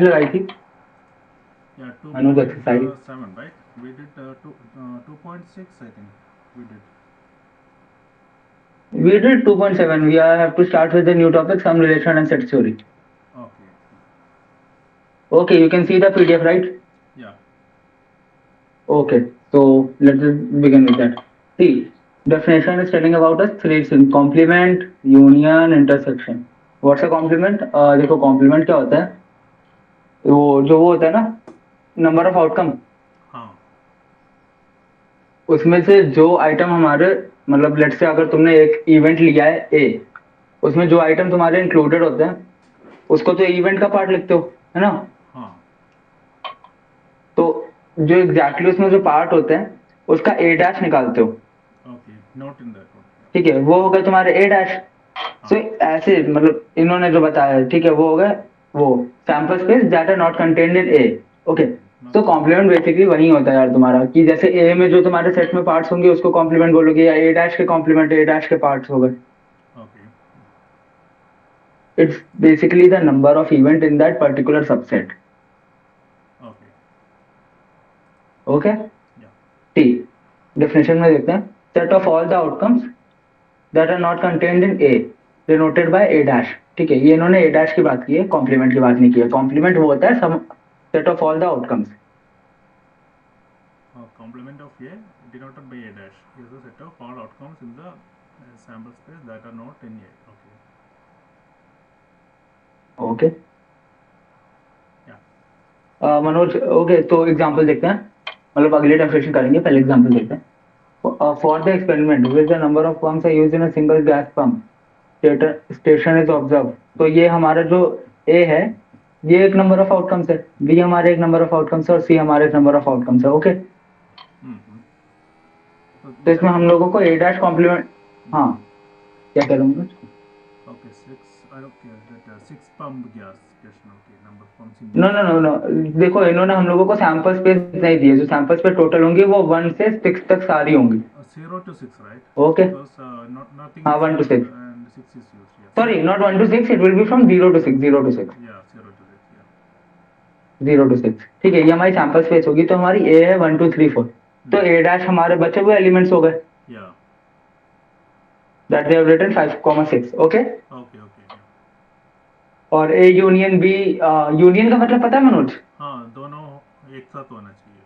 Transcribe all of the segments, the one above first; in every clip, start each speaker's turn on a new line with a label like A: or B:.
A: लगाई थी
B: Yeah,
A: Anuj exercise
B: 2.7, right? We did 2.6, I think. We did.
A: we did 2.7 we have to start with the new topic some relation and set theory.
B: Okay.
A: Okay, you can see the PDF, right?
B: Yeah.
A: Okay, so let's just begin with that. See, definition is telling about us three things: complement, union, intersection. What's a complement? देखो complement क्या होता है? वो होता है ना, number of outcome.
B: हाँ.
A: उसमें से जो आइटम हमारे, मतलब लेट से अगर तुमने एक इवेंट लिया है ए, उसमें जो आइटम तुम्हारे इंक्लूडेड होते हैं उसको तो इवेंट का पार्ट लिखते हो, है ना?
B: हाँ.
A: तो जो एग्जैक्टली उसमें जो पार्ट होते हैं उसका ए डैश निकालते हो।
B: Okay. Not in that one.
A: ठीक है, वो हो गया तुम्हारे ए डैश।
B: हाँ.
A: सो ऐसे मतलब इन्होंने जो बताया है, ठीक है, वो हो गया वो sample space that are not contained in A. Okay, तो
B: Okay.
A: कॉम्प्लीमेंट बेसिकली वही होता है यार तुम्हारा, कि जैसे ए में जो तुम्हारे सेट में पार्ट्स होंगे उसको कॉम्प्लीमेंट बोलोगे, या ए डैश के कॉम्प्लीमेंट ए डैश के पार्ट्स हो गए।
B: Okay.
A: It's basically the number of event in that particular subset.
B: Okay.
A: Okay,
B: Yeah.
A: ठीक, डेफिनेशन में देखते हैं। Set of all the outcomes that are not contained in A denoted by A dash. ठीक है, ये इन्होंने ए डैश की बात की है, कॉम्प्लीमेंट की बात नहीं की है। कॉम्प्लीमेंट वो होता है some set of all the outcomes.
B: Complement of A denoted by A dash is a set of all outcomes in the sample space that are not in A. Okay.
A: Okay,
B: Yeah.
A: Manoj, okay तो example देखते हैं, मतलब अगले definition करेंगे, पहले example देखते हैं। For the experiment with the number of pumps are used in a single gas pump station is observe. तो ये हमारा जो ए है ये एक नंबर ऑफ आउटकम्स है, बी हमारे एक नंबर ऑफ आउटकम्स है, और सी हमारे एक नंबर ऑफ आउटकम्स है। Okay,
B: Mm-hmm. So
A: तो
B: that
A: इसमें हम लोगों को ए डैश कॉम्प्लीमेंट, हाँ क्या करूँगा?
B: okay, six. Okay, that six pump gas station. Okay, number of pumps in
A: no
B: use.
A: No no no, देखो इन्होंने हम लोगों को सैंपल स्पेस नहीं दिए, जो सैंपल स्पेस टोटल होंगी वो 1 से 6 तक सारी होंगी।
B: 0 to 6, right?
A: Okay,
B: Because nothing
A: हाँ
B: is
A: 1 to 6,
B: used and 6 is used. Yeah,
A: sorry not 1 to 6, it will be from 0 to 6, 0 to 6,
B: yeah, 0 to 6. Yeah.
A: 0 to 6। ठीक है, ये हमारी सैंपल स्पेस होगी, तो हमारी ए है 1 2 3 4। तो ए डैश हमारे बचे हुए एलिमेंट्स हो गए,
B: Yeah.
A: That we have written 5 6। Okay,
B: Okay. Okay. Yeah.
A: और ए यूनियन बी, यूनियन का मतलब पता है मनोज?
B: हाँ, दोनों एक साथ होना चाहिए.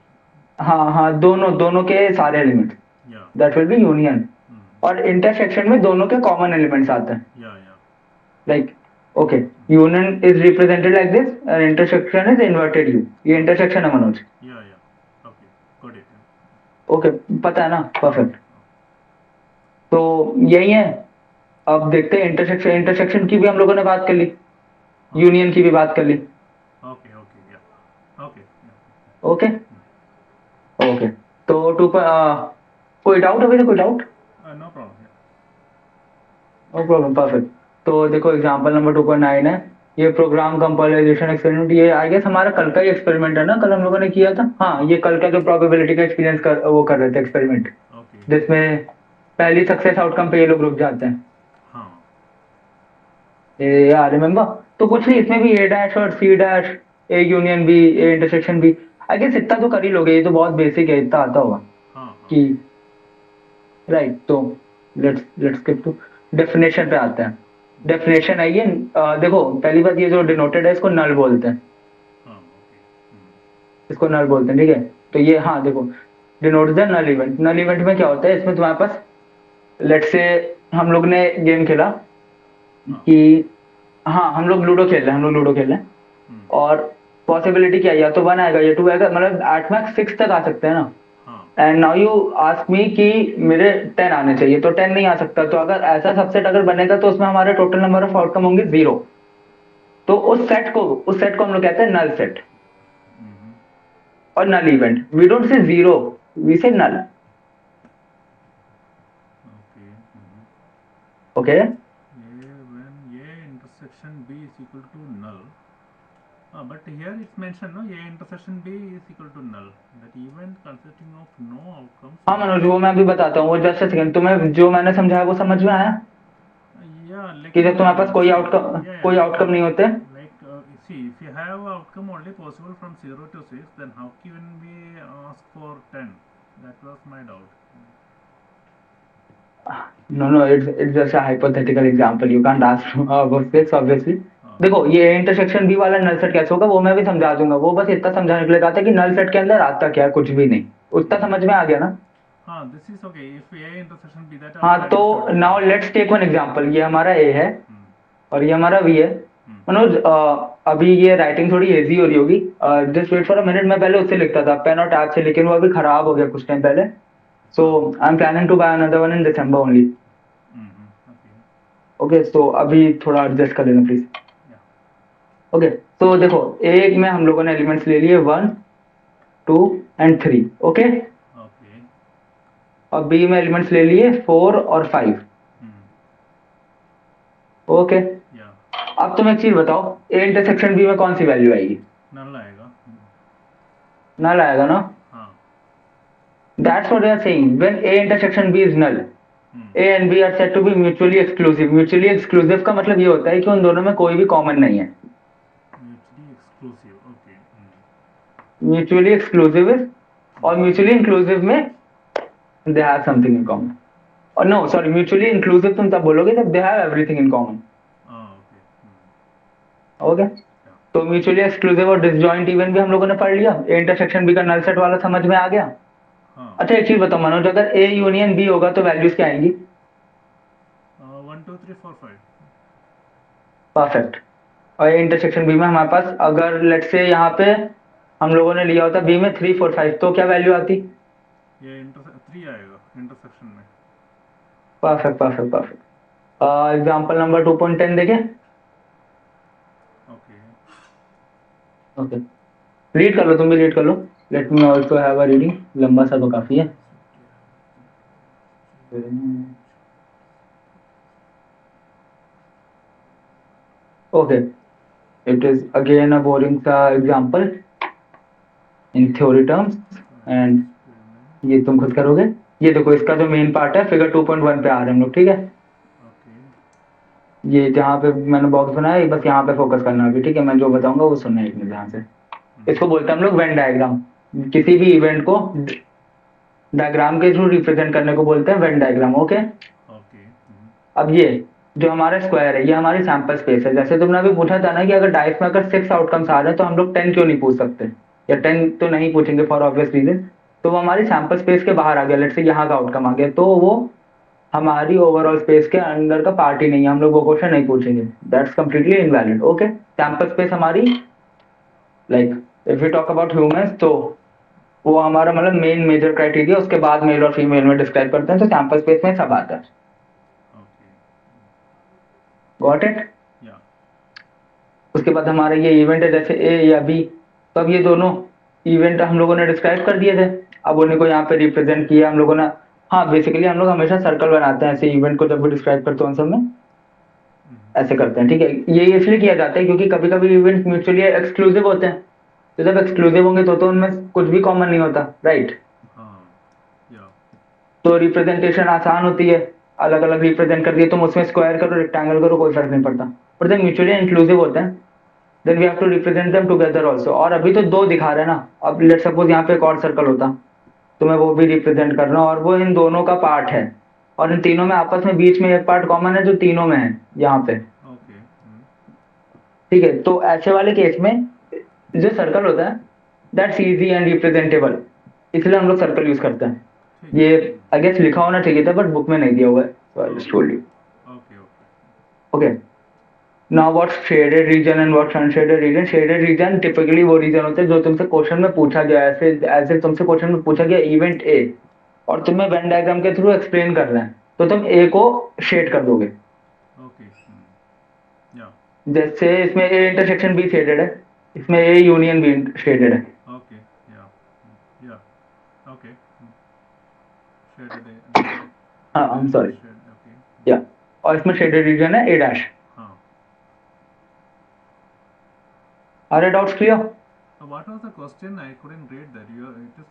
A: हाँ हाँ, दोनों दोनों के सारे elements,
B: Yeah.
A: That will be union.
B: Mm.
A: और इंटरसेक्शन में दोनों के कॉमन एलिमेंट्स आते हैं,
B: Yeah. Yeah.
A: Like okay, union is represented like this and intersection is inverted you. ये इंटरसेक्शन है Manoj.
B: Yeah. Yeah. Okay. Got it. Yeah.
A: Okay, पता है ना?
B: हाँ.
A: परफेक्ट, तो यही है। अब देखते हैं इंटरसेक्शन, इंटरसेक्शन की भी हम लोगों ने बात कर ली,
B: हाँ.
A: यूनियन की भी बात कर ली।
B: Okay. Okay. Yeah. Okay. Yeah.
A: Okay okay, तो कोई डाउट अभी, तो कोई doubt?
B: No problem. Yeah.
A: No problem, perfect. तो देखो एग्जांपल नंबर 2.9 है, ये प्रोग्राम कंपाइलेशन एक्सपेरिमेंट। ये आई गेस हमारा कल का ही एक्सपेरिमेंट है ना, कल हम लोगों ने किया था। हाँ, ये कल का जो प्रोबेबिलिटी का एक्सपीरियंस कर वो कर रहे थे एक्सपेरिमेंट,
B: Okay.
A: जिसमें पहली सक्सेस आउटकम पे ये लोग रुक जाते हैं।
B: हाँ.
A: ये रिमेम्बर? तो कुछ नहीं, इसमें भी ए डैश और C dash, A union B, A intersection B. I guess इतना तो कर ही लोगे, ये तो बहुत बेसिक है, इतना आता होगा
B: हाँ. हाँ.
A: कि राइट। तो let's let's get to definition पे आते हैं। डेफिनेशन है ये, देखो पहली बात, ये जो डिनोटेड है इसको नल बोलते हैं,
B: हाँ. Okay.
A: इसको नल बोलते हैं। ठीक है, तो ये हाँ देखो, denotes the null event. Null event में क्या होता है, इसमें तुम्हारे पास लेट्स से हम लोग ने गेम खेला
B: हाँ.
A: कि, हाँ हम लोग लूडो खेल रहे हैं, हम लोग लूडो खेल रहे हैं, और पॉसिबिलिटी क्या है, या तो 1 आएगा या 2 आएगा, मतलब एट मैक्स 6 तक आ सकते हैं ना।
B: हाँ.
A: And now you ask me कि मेरे 10 आने चाहिए, तो 10 नहीं आ सकता। तो अगर ऐसा सबसेट अगर बनेगा तो उसमें हमारे टोटल नंबर ऑफ आउटकम होंगे 0। तो उस सेट को हम लोग कहते हैं नल सेट और नल event. We don't say 0, we से नल।
B: Okay.
A: Okay,
B: When A intersection B is equal to null. But here it's mentioned, no, A intersection B is equal to null. That event consisting of no outcomes.
A: हाँ मनोज, वो मैं अभी बताता हूँ, वो just second, तुम्हें जो मैंने समझाया वो समझ में आया?
B: Yeah,
A: कि
B: लेकिन
A: जब तुम्हारे पास
B: see,
A: कोई आउटकम
B: yeah,
A: नहीं होते।
B: like see, if you have outcome only possible from 0 to 6, then how can we ask for 10? That was my doubt.
A: No, it's just a hypothetical example. You can't ask about this obviously. देखो ये intersection B वाला null set कैसे होगा वो मैं भी समझा दूंगा, वो बस इतना समझाने के लिए कहा था कि नल सेट के अंदर आता क्या है, कुछ भी नहीं, उतना समझ में आ गया ना।
B: हाँ, this is okay. If A intersection B, that
A: हाँ
B: also
A: तो
B: understood.
A: Now let's take one example, ये हमारा ए है और ये हमारा वी है। मनोज अभी ये राइटिंग थोड़ी इजी हो रही होगी, just wait for a minute, मैं पहले उससे लिखता था पेन और टैब से, लेकिन वो अभी खराब हो गया कुछ टाइम पहले, so I am planning to buy another one in December only. Okay so अभी थोड़ा एडजस्ट कर लेना प्लीज। ओके तो देखो एक में हम लोगों ने एलिमेंट्स ले लिए 1 2 एंड 3, ओके,
B: Okay.
A: और बी में एलिमेंट्स ले लिए 4 और 5, ओके।
B: Yeah.
A: अब तुम एक चीज बताओ, ए इंटरसेक्शन बी में कौन सी वैल्यू आएगी?
B: Null आएगा.
A: नल आएगा ना?
B: हाँ.
A: That's what they are saying. When A intersection B is null, A and B are said to be mutually exclusive. Mutually exclusive का मतलब ये होता है कि उन दोनों में कोई भी कॉमन नहीं है।
B: Mutually exclusive. Okay.
A: Mutually exclusive is, और mutually inclusive में they have something in common. और no, sorry, mutually inclusive तुम तब बोलोगे जब they have everything in common.
B: Okay.
A: Okay तो म्यूचुअली एक्सक्लूसिव और डिसजॉइंट इवन भी हम लोगों ने पढ़ लिया, ए इंटरसेक्शन बी का नल सेट वाला समझ में आ गया।
B: हाँ.
A: अच्छा एक चीज बताओ मनोज, अगर ए यूनियन बी होगा तो वैल्यूज क्या आएंगी?
B: 1 2 3 4 5.
A: परफेक्ट। और ए इंटरसेक्शन बी में हमारे पास अगर लेट्स से यहाँ पे हम लोगों ने लिया होता बी में 3 4 5, तो क्या वैल्यू आती?
B: ये 3 आएगा इंटरसेक्शन में.
A: Perfect perfect perfect. Example number 2.10 देखें।
B: Okay.
A: ओके रीड कर लो, तुम भी रीड कर लो। Let me also have a reading, लंबा सा तो काफी है। Okay it is again a boring सा example in theory terms, and ये तुम खुद करोगे। ये देखो इसका जो मेन पार्ट है फिगर 2.1 पे आ रहे हैं हम लोग, ठीक है।
B: Okay.
A: ये जहाँ पे मैंने बॉक्स बनाया है बस यहाँ पे फोकस करना है अभी, ठीक है। मैं जो बताऊंगा वो सुनना है एक मिनट ध्यान से। इसको बोलते हैं हम लोग वेन डायग्राम। किसी भी इवेंट को डायग्राम के थ्रू रिप्रेजेंट करने को बोलते हैं वेन डायग्राम, ओके।
B: Okay.
A: अब ये जो हमारा स्क्वायर है ये हमारी सैंपल स्पेस है। जैसे तुमने अभी पूछा था ना कि अगर डाइस में अगर 6 आउटकम्स आ रहे हैं तो हम लोग 10 क्यों नहीं पूछ सकते, या 10 तो नहीं पूछेंगे फॉर ऑब्वियस रीजन। तो वो हमारी सैंपल स्पेस के बाहर आ गया, लेट्स से यहाँ का आउटकम आ गया, तो वो हमारी ओवरऑल स्पेस के अंदर का पार्ट ही नहीं है, हम लोग वो क्वेश्चन नहीं पूछेंगे। That's completely invalid, okay. Sample space हमारी like if you talk about humans तो वो हमारा मतलब मेन मेजर क्राइटेरिया, उसके बाद मेल और फीमेल में डिस्क्राइब करते हैं, तो सैंपल स्पेस में सब आता है।
B: Okay.
A: Got it?
B: Yeah.
A: उसके बाद हमारा ये इवेंट है जैसे ए या बी, तो अब ये दोनों इवेंट हम लोगों ने डिस्क्राइब कर दिए थे, अब उन्हीं को यहाँ पे रिप्रेजेंट किया हम लोगों ने। हाँ बेसिकली हम लोग हमेशा सर्कल बनाते हैं ऐसे इवेंट को जब भी डिस्क्राइब करते हैं उन सब में ऐसे करते हैं, ठीक है। ये इसलिए किया जाता है क्योंकि कभी कभी इवेंट म्यूचुअली एक्सक्लूसिव होते हैं, तो जब एक्सक्लूसिव होंगे तो उनमें कुछ भी कॉमन नहीं होता, राइट।
B: Yeah.
A: तो रिप्रेजेंटेशन आसान होती है, अलग अलग रिप्रेजेंट कर दिए, तुम उसमें स्क्वायर करो रेक्टेंगल करो कोई फर्क नहीं पड़ता, पर जब म्यूचुअली इंक्लूसिव होते हैं then we have to represent them together also. और अभी तो दो दिखा रहे हैं ना, अब लेट सपोज यहाँ पे एक और सर्कल होता तो मैं वो भी रिप्रेजेंट कर रहा हूँ, और वो इन दोनों का पार्ट है, और इन तीनों में आपस में बीच में एक पार्ट कॉमन है जो तीनों में है यहाँ पे,
B: Okay.
A: ठीक है। तो ऐसे वाले केस में जो सर्कल होता है दैट्स इजी एंड रिप्रेजेंटेबल, इसलिए हम लोग सर्कल यूज करते हैं। ये आई गेस लिखा होना चाहिए था बट बुक में नहीं दिया हुआ है, so I just told you.
B: Okay.
A: Okay. Now what's shaded region and what's unshaded region? Shaded region typically वो region होते हैं जो तुमसे क्वेश्चन में पूछा गया है, ऐसे तुमसे क्वेश्चन में पूछा गया इवेंट ए और तुम्हें वेन डायग्राम के थ्रू एक्सप्लेन करना है, तो तुम ए को शेड कर दोगे।
B: Okay. Yeah.
A: जैसे इसमें ए इंटरसेक्शन बी शेडेड है, इसमें ए यूनियन बी शेडेड है।
B: Okay. Yeah. Okay. Shaded.
A: हाँ आई एम सॉरी,
B: Okay.
A: या और इसमें शेडेड रीजन है ए डैश।
B: हाँ.
A: Are doubts clear?
B: What was the question? I couldn't read that. It is.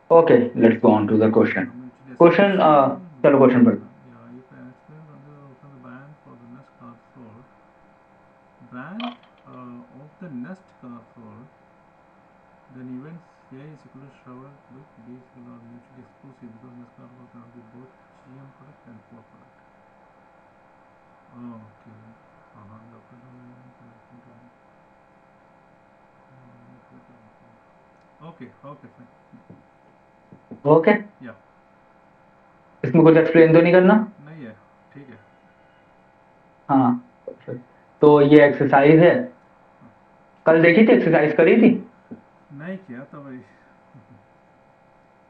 A: Okay let's go on to the question. Question चलो question पढ़ो।
B: Yeah, you can explain from the band for the next control. Band the next control, then events A is equal to shower with B is equal to mutually exclusive because next control cannot be both GM product and core product. Oh, okay. Okay, fine.
A: Okay,
B: Yeah,
A: इसमें कुछ explain तो नहीं करना?
B: नहीं है, ठीक है.
A: हाँ, तो ये एक्सरसाइज है. कल देखी थी, एक्सरसाइज करी थी?
B: नहीं किया तो भाई.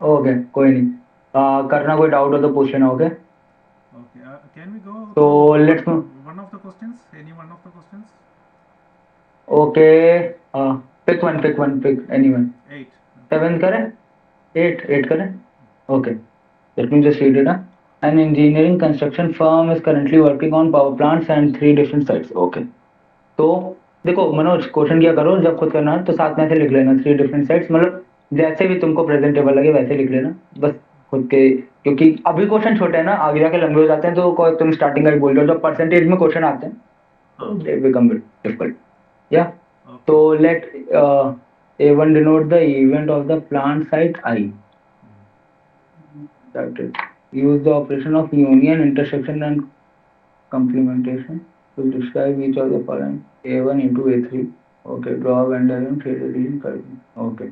A: ओके, कोई नहीं. करना कोई डाउट हो तो पूछ लेना. Okay,
B: Okay, can we go
A: So,
B: to
A: let's move.
B: one of the questions? Any one of the questions?
A: Okay, pick one, pick anyone.
B: 8.
A: 7 करें? 8 करें? Okay, let me just read it. An engineering construction firm is currently working on power plants and 3 different sites. Okay, तो देखो Manoj, question क्या करो, जब खुद करना है तो साथ में ऐसे लिख लेना 3 डिफरेंट साइट्स, मतलब जैसे भी तुमको प्रेजेंटेबल लगे वैसे लिख लेना बस खुद के, क्योंकि अभी क्वेश्चन छोटे हैं ना, आगे जाके लंबे हो जाते हैं, तो तुम स्टार्टिंग का ही बोल रहे हो, जब परसेंटेज में क्वेश्चन आते हैं तो दे बिकम डिफिकल्ट. या तो late A1 denote the event of the plant site I. That is, use the operation of union, intersection and complementation to describe each of the following. A1 into A3. Okay, draw a Venn diagram, shade the region, correct. Okay.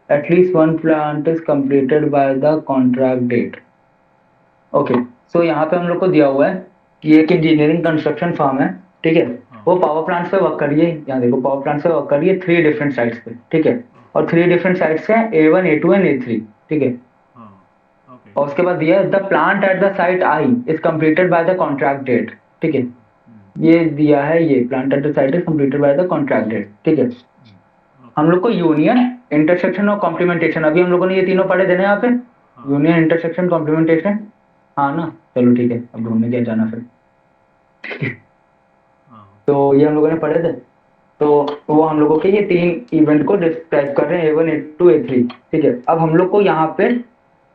A: At least one plant is completed by the contract date. Okay, so यहाँ पे हम लोग को दिया हुआ है कि एक इंजीनियरिंग कंस्ट्रक्शन फर्म है, ठीक है, वो पावर प्लांट्स पे वर्क कर रही है. यहाँ देखो, पावर प्लांट्स पे वर्क कर रही है 3 डिफरेंट साइट्स पे, ठीक है, और 3 डिफरेंट साइट्स हैं A1, A2 एंड A3, ठीक है. और उसके बाद दिया है the plant at the site I is completed by the contract date, ठीक है. ये दिया है, ये plant at the site is completed by the contract date, ठीक है. हम लोग को यूनियन, इंटरसेक्शन और कॉम्प्लीमेंटेशन, अभी हम लोगों ने ये तीनों पढ़े थे ना यहाँ पे, यूनियन, इंटरसेक्शन, कॉम्प्लीमेंटेशन. हाँ ना, चलो ठीक है, अब ढूंढने क्या जाना फिर. तो ये हम लोगों ने पढ़े थे, तो वो हम लोगों के ये 3 इवेंट को डिस्क्राइब कर रहे हैं, A1, A2, A3, ठीक है. अब हम लोग को यहाँ पे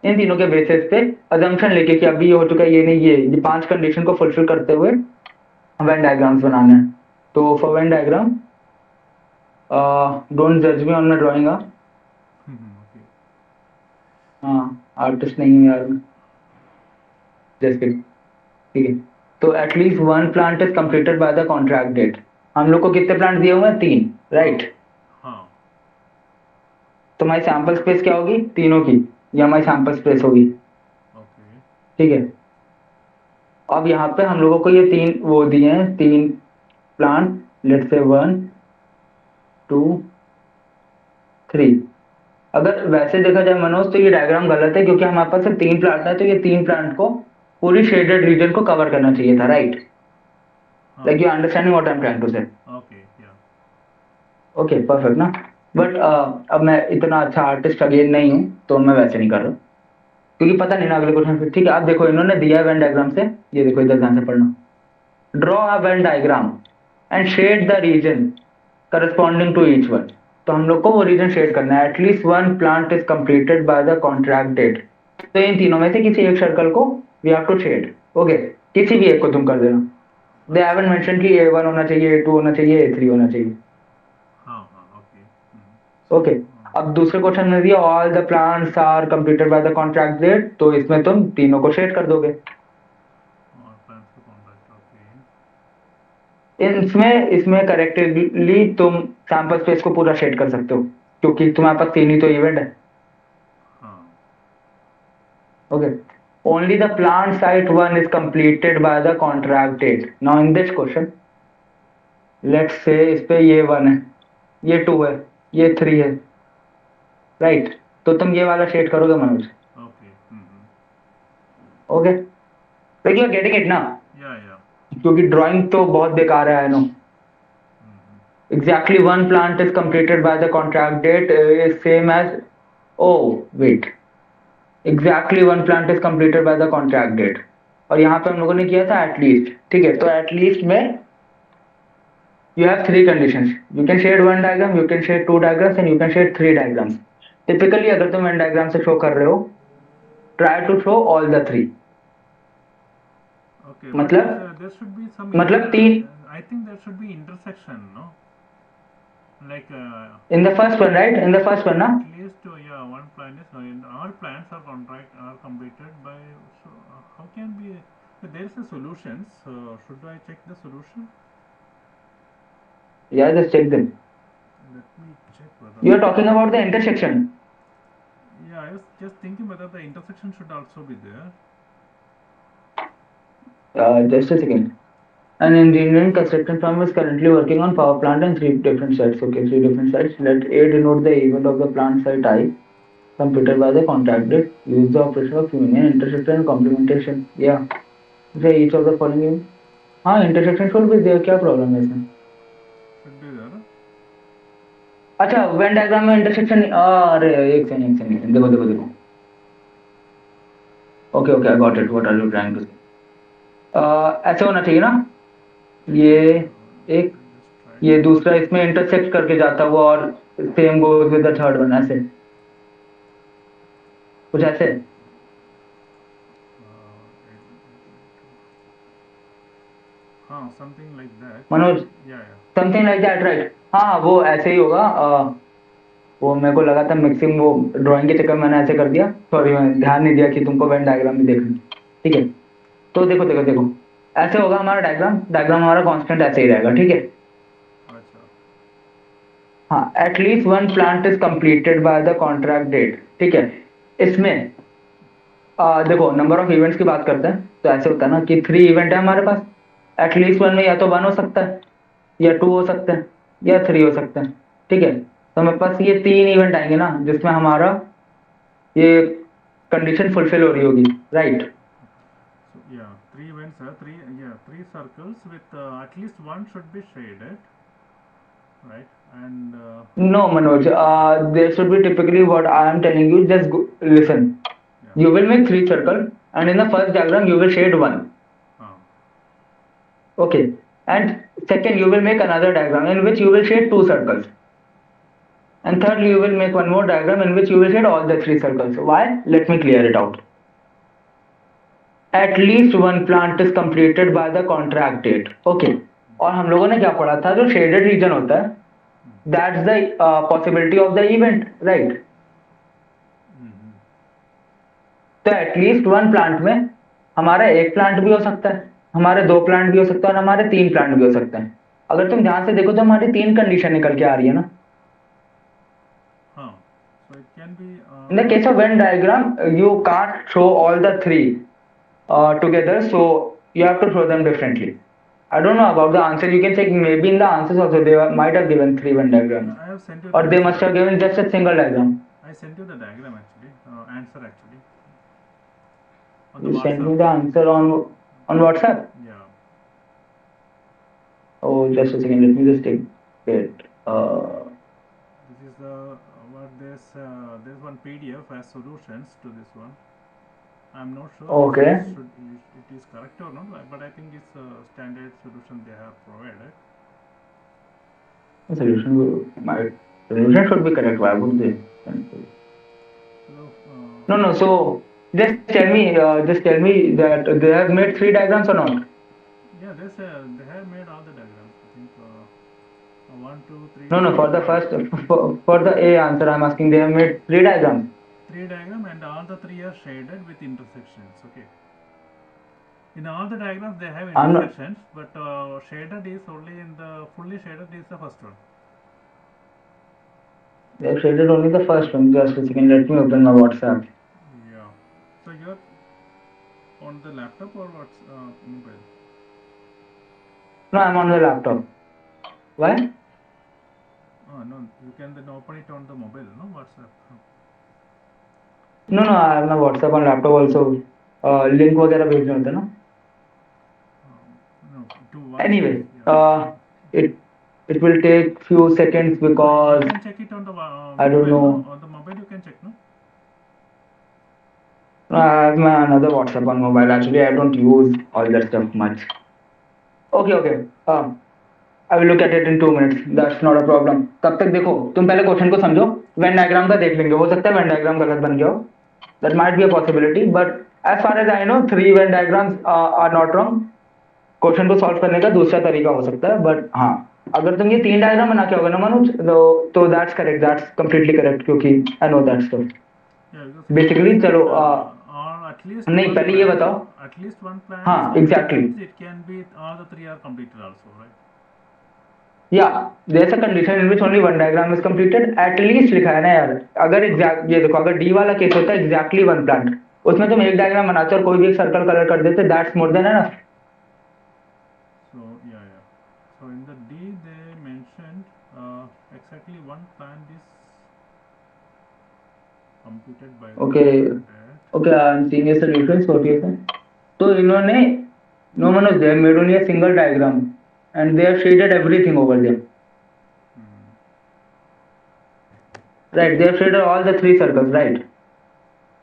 A: इन तीनों के बेसिस पे अजम्पशन लेके कि अभी ये हो चुका है, ये नहीं, ये 5 कंडीशन को फुलफिल करते हुए वेन डायग्राम्स बनाने हैं. तो फॉर वेन डायग्राम, डोंट जज मी ऑन माय ड्राइंग. हाँ, आर्टिस्ट नहीं हूँ यार, जस्ट ठीक है. तो at least 1 plant is completed by the contract date. हम लोग को कितने प्लांट दिए हुए हैं? 3, राइट. तो हमारी सैंपल स्पेस क्या होगी तीनों की? ये हमारी सैंपल स्पेस होगी, ठीक है. अब यहाँ पे हम लोगों को ये 3 वो दिए हैं, 3 प्लांट, लेट्स से 1, 2, 3. अगर वैसे देखा जाए मनोज, तो ये डायग्राम गलत है, क्योंकि हमारे पास सिर्फ 3 प्लांट है, तो ये 3 प्लांट को पूरी शेडेड रीजन को कवर करना चाहिए था, right. Like you understanding what I am trying to say? Okay, perfect ना. बट अब मैं इतना अच्छा आर्टिस्ट अगेन नहीं हूँ, तो मैं वैसे नहीं कर रहा, क्योंकि पता नहीं ना अगले क्वेश्चन फिर. ठीक है, अब देखो इन्होंने दिया है वेन डायग्राम से, ये देखो इधर ध्यान से पढ़ना. Draw a Venn diagram and shade the region corresponding to each one. तो हम लोग को वो रीजन शेड करना है. At least 1 plant is completed by the contract date. तो इन तीनों में से किसी एक सर्कल को we have to shade. Okay, किसी भी एक को तुम कर देना. दे हैवंट मेंशन कि A1 होना चाहिए, A2 होना चाहिए, A3 होना चाहिए. ओके, अब दूसरे क्वेश्चन में दिया all the plants are completed by the contract date. तो इसमें तुम तीनों को शेड कर दोगे. इसमें करेक्टली तुम सैंपल स्पेस को पूरा शेड कर सकते हो, क्योंकि तुम्हारे पास 3 ही तो इवेंट है. Okay, only the plant site 1 is completed by the contract date. Now in this question, let's say इस पे ये 1 है, ये 2 है, ये 3 है, राइट. तो तुम ये वाला शेड करोगे Manoj. Okay, like you are getting it ना? क्योंकि ड्राइंग तो बहुत बेकार है, I know. Exactly 1 plant is completed by the contract date is same as, oh wait, exactly 1 plant is completed by the contract date. और यहाँ पे हम लोगों ने किया था एटलीस्ट, ठीक है. तो एटलीस्ट में you have 3 conditions. You can shade 1 diagram, you can shade 2 diagrams and you can shade 3 diagrams. Typically अगर तुम Venn diagram से show कर रहे हो, try to show all the 3. मतलब 3.
B: I think there should be intersection, no? Like
A: In the first one, right? In the first one, na?
B: at least yeah, one plan is in all plans are completed by. So how can be? There is a solutions. Should I check the solution?
A: Yeah, just check them.
B: Let me check whether.
A: You are talking about the intersection.
B: Yeah, I was just thinking whether the intersection should also be there.
A: Just a second. An engineering construction firm is currently working on power plant on three different sites. Okay, three different sites. Let A denote the event of the plant site I, computed by the contracted. Use the operation of union, intersection, and complementation. Yeah. Say each of the following event. हाँ intersection should be there. क्या problem है इसमें?
B: Should be there.
A: अच्छा Venn diagram में intersection अरे एक second देखो देखो देखो okay okay I got it what are you trying to say ऐसे होना चाहिए ना ये एक ये दूसरा इसमें इंटरसेक्ट करके जाता हुआ और same goes with the third one ऐसे कुछ ऐसे
B: हाँ something like that.
A: Manoj
B: Yeah.
A: Something like that right हाँ वो ऐसे ही होगा वो मेरे को लगा था मिक्सिंग वो ड्राइंग के चक्कर में मैंने ऐसे कर दिया सॉरी मैं ध्यान नहीं दिया कि तुमको वेन डायग्राम भी देखना ठीक है तो देखो देखो देखो ऐसे होगा हमारा डायग्राम डायग्राम हमारा कांस्टेंट ऐसे ही रहेगा ठीक है
B: अच्छा.
A: हाँ at least one plant is completed by the contract date ठीक है इसमें देखो नंबर ऑफ इवेंट्स की बात करते हैं तो ऐसे होता है ना कि 3 इवेंट है हमारे पास एटलीस्ट वन में या तो 1 हो सकता है या 2 हो सकते हैं या 3 हो सकते हैं ठीक है तो हमारे पास ये 3 इवेंट आएंगे ना जिसमें हमारा ये कंडीशन फुलफिल हो रही होगी right
B: So yeah, 3 events are 3 circles with at least one should be shaded, right? And
A: no Manoj there should be typically what I am telling you just listen
B: yeah.
A: you will make 3 circles and in the first diagram you will shade one okay and second you will make another diagram in which you will shade 2 circles and thirdly you will make one more diagram in which you will shade all the 3 circles why let me clear it out at least one plant is completed by the contract date okay और हम लोगों ने क्या पढ़ा था जो shaded region होता है that's the possibility of the event right तो एटलीस्ट वन प्लांट में हमारा एक प्लांट भी हो सकता है हमारे 2 प्लांट भी हो सकता है और हमारे 3 प्लांट भी हो सकते हैं अगर तुम ध्यान से देखो तो हमारी 3 कंडीशन निकल के आ रही है ना
B: so it can be
A: in the case of Venn diagram you can't show all the 3 together so you have to show them differently I don't know about the answer you can check maybe in the answers also they might have given 3 Venn diagrams
B: I have sent you
A: or they must have given just a single diagram
B: I sent you the diagram actually answer actually
A: you sent me the answer on WhatsApp
B: yeah
A: oh just a second let me just take it
B: this is the there's one PDF as solutions to this one I'm not sure
A: okay
B: it is correct or not but I think it's a standard solution they have provided
A: the solution should be correct why would they no so just tell me that they have made 3 diagrams or not
B: yeah they have made all the diagrams I think 1 2 3
A: no for the first for the A answer I'm asking they have made 3 diagrams
B: 3 diagram and all the 3 are shaded with intersections okay in all the diagrams they have intersections but shaded is only in the fully shaded is the first one
A: they have shaded only the first one just a second let me open my WhatsApp
B: yeah so you're on the laptop or what's mobile
A: no I'm on the laptop why
B: no you can then open it on the mobile no WhatsApp
A: no I have my WhatsApp on laptop also link वगैरह भेजने होते हैं ना
B: no to
A: anyway it will take few seconds because
B: you can check it on the
A: I don't know
B: on the mobile you can check no
A: I have my another WhatsApp on mobile actually I don't use all that stuff much okay I will look at it in 2 minutes that's not a problem तब तक देखो तुम पहले question को समझो Venn diagram का देख लेंगे हो सकता है वेन डायग्राम गलत बन गया हो that might be a possibility but as far as I know 3 Venn diagrams are not wrong question को सॉल्व करने का दूसरा तरीका हो सकता है बट हाँ अगर तुम ये 3 डायग्राम बना के आओगे ना मनोज, तो that's correct, that's completely correct, क्योंकि I know that stuff.
B: Yeah, because it
A: basically
B: says
A: चलो
B: that or at least
A: नहीं,
B: one
A: पहले ये
B: plant,
A: बताओ।
B: at least one plant is
A: हाँ
B: completed
A: exactly,
B: means it can be all the three are completed also, right?
A: या there a condition in which only one diagram is completed, at least लिखा है ना यार। अगर एग्जैक्ट ये देखो, अगर डी वाला केस होता है एग्जैक्टली वन प्लांट, उसमें तुम एक डायग्राम बनाते और कोई भी एक सर्कल कलर कर देते, that's more than enough.
B: So yeah, yeah. So in the D they mentioned exactly one plant is completed by the
A: okay
B: candidate.
A: Okay, I am seeing a solution, solution. तो इन्होंने no Manoj, they made only a single diagram and they have shaded everything over there,
B: Hmm.
A: Right? They have shaded all the three circles, right?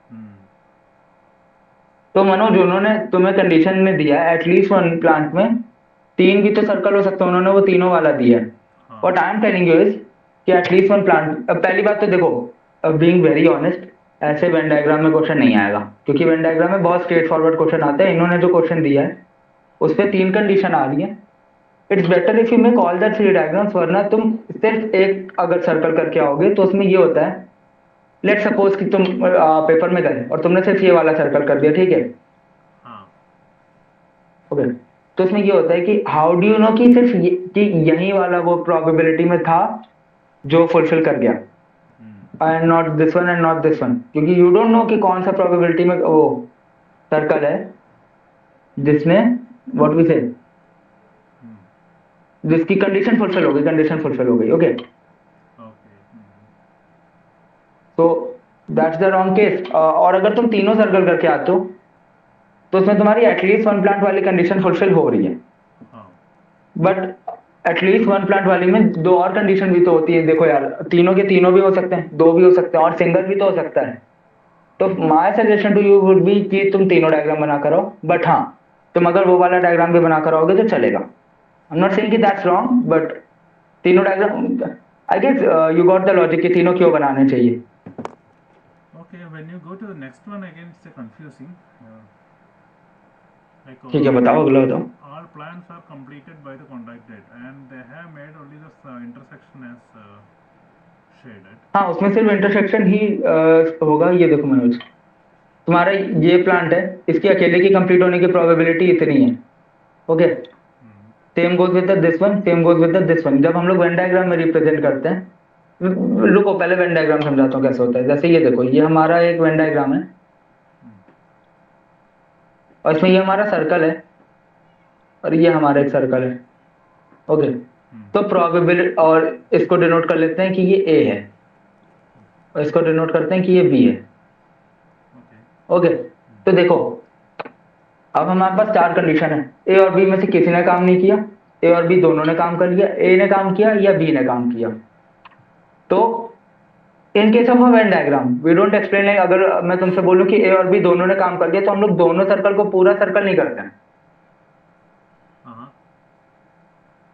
B: Hmm.
A: तो मनोज, उन्होंने तुम्हें condition में दिया है at least one plant में 3 भी तो सर्कल हो सकते हैं, उन्होंने वो तीनों वाला दिया है।
B: हाँ.
A: What I am telling you is कि एटलीस्ट वन प्लांट, पहली बात तो देखो, बीइंग वेरी ऑनेस्ट, ऐसे वेन डायग्राम में क्वेश्चन नहीं आएगा, क्योंकि वेन डायग्राम में बहुत स्ट्रेट फॉरवर्ड क्वेश्चन आते हैं। इन्होंने जो क्वेश्चन दिया है उस पर 3 कंडीशन आ रही है। It's better if you make all the 3 diagrams, वरना तुम सिर्फ एक अगर सर्कल करके आओगे तो उसमें ये होता है, लेट सपोज कि तुम पेपर में गए और तुमने सिर्फ ये वाला सर्कल कर दिया, ठीक है?
B: हाँ.
A: ओके, तो इसमें ये होता है कि हाउ डू यू नो कि सिर्फ ये, कि यही वाला वो प्रोबेबिलिटी में था जो फुलफिल कर गया,
B: Hmm.
A: And not this one and not this one, क्योंकि यू डोंट नो कि कौन सा प्रोबेबिलिटी में वो सर्कल है जिसने, व्हाट वी से,
B: Hmm.
A: जिसकी कंडीशन फुलफिल हो गई, कंडीशन फुलफिल हो गई। Okay,
B: Okay. Hmm.
A: तो दैट्स द रॉन्ग केस। और अगर तुम तीनों सर्कल करके आते हो तो उसमें तुम्हारी एटलीस्ट वन प्लांट वाली कंडीशन फुलफिल हो रही है,
B: हाँ.
A: बट एटलीस्ट वन प्लांट वाली में 2 और कंडीशन भी तो होती है। देखो यार, तीनों के तीनों भी हो सकते हैं, 2 भी हो सकते हैं और सिंगल भी तो हो सकता है। तो my suggestion to you would be कि तुम तीनों डायग्राम बना करो, बट हाँ, तुम अगर वो वाला डायग्राम भी बना कर आओगे तो चलेगा। आई एम नॉट सेइंग कि दैट्स रॉन्ग, बट तीनों diagram, I guess you got the logic कि तीनों क्यों बनाने चाहिए।
B: Okay, when you go to the next one again, it's confusing. Like
A: ठीक है, बताओ अगला बताओ।
B: all plans are completed by the contact date, and they have made only this intersection as shaded.
A: हाँ, उसमें सिर्फ इंटरसेक्शन ही होगा। ये देखो मनोज, तुम्हारा ये प्लांट है, इसकी अकेले की कंप्लीट होने की प्रोबेबिलिटी इतनी है। Okay,
B: Hmm.
A: Same goes with this one, same goes with this one. जब हम लोग वेन डायग्राम में रिप्रेजेंट करते हैं, रुको पहले वेन डायग्राम समझाता हूँ कैसे होता है। जैसे ये देखो, ये हमारा एक वेन डायग्राम है
B: Hmm.
A: और इसमें ये हमारा सर्कल है और ये हमारा एक सर्कल है। Okay,
B: Hmm.
A: तो प्रोबेबिलिटी, और इसको डिनोट कर लेते हैं कि ये ए है और इसको डिनोट करते हैं कि ये बी है।
B: Okay.
A: ओके, तो देखो, अब हमारे पास 4 कंडीशन है, ए और बी में से किसी ने काम नहीं किया, ए और बी दोनों ने काम कर लिया, ए ने काम किया या बी ने काम किया। तो in case of a Venn diagram we don't explain, like अगर मैं तुमसे बोलूं कि ए और बी दोनों ने काम कर दिया, तो हम लोग दोनों सर्कल को पूरा सर्कल नहीं करते हैं।
B: Uh-huh.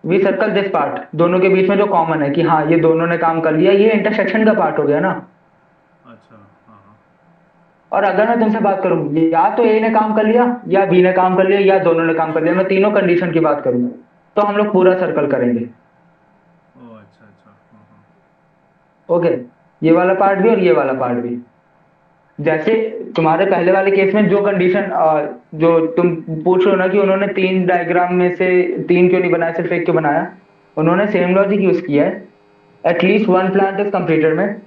A: We circle this part, दोनों के बीच में जो कॉमन है कि हाँ ये दोनों ने काम कर लिया, ये इंटरसेक्शन का पार्ट हो गया ना।
B: अच्छा. Uh-huh.
A: और अगर मैं तुमसे बात करूं, या तो ए ने काम कर लिया या बी ने काम कर लिया या दोनों ने काम कर लिया, मैं तीनों कंडीशन की बात करूं, तो हम लोग पूरा सर्कल करेंगे।
B: Oh, अच्छा अच्छा. Uh-huh.
A: ओके, ये वाला पार्ट भी और ये वाला पार्ट भी। जैसे तुम्हारे पहले वाले केस में जो कंडीशन, जो तुम पूछ रहे हो ना कि उन्होंने 3 डायग्राम में से 3 क्यों नहीं बनाया, सिर्फ एक क्यों बनाया, उन्होंने सेम लॉजिक यूज किया है। At least one plant is completed में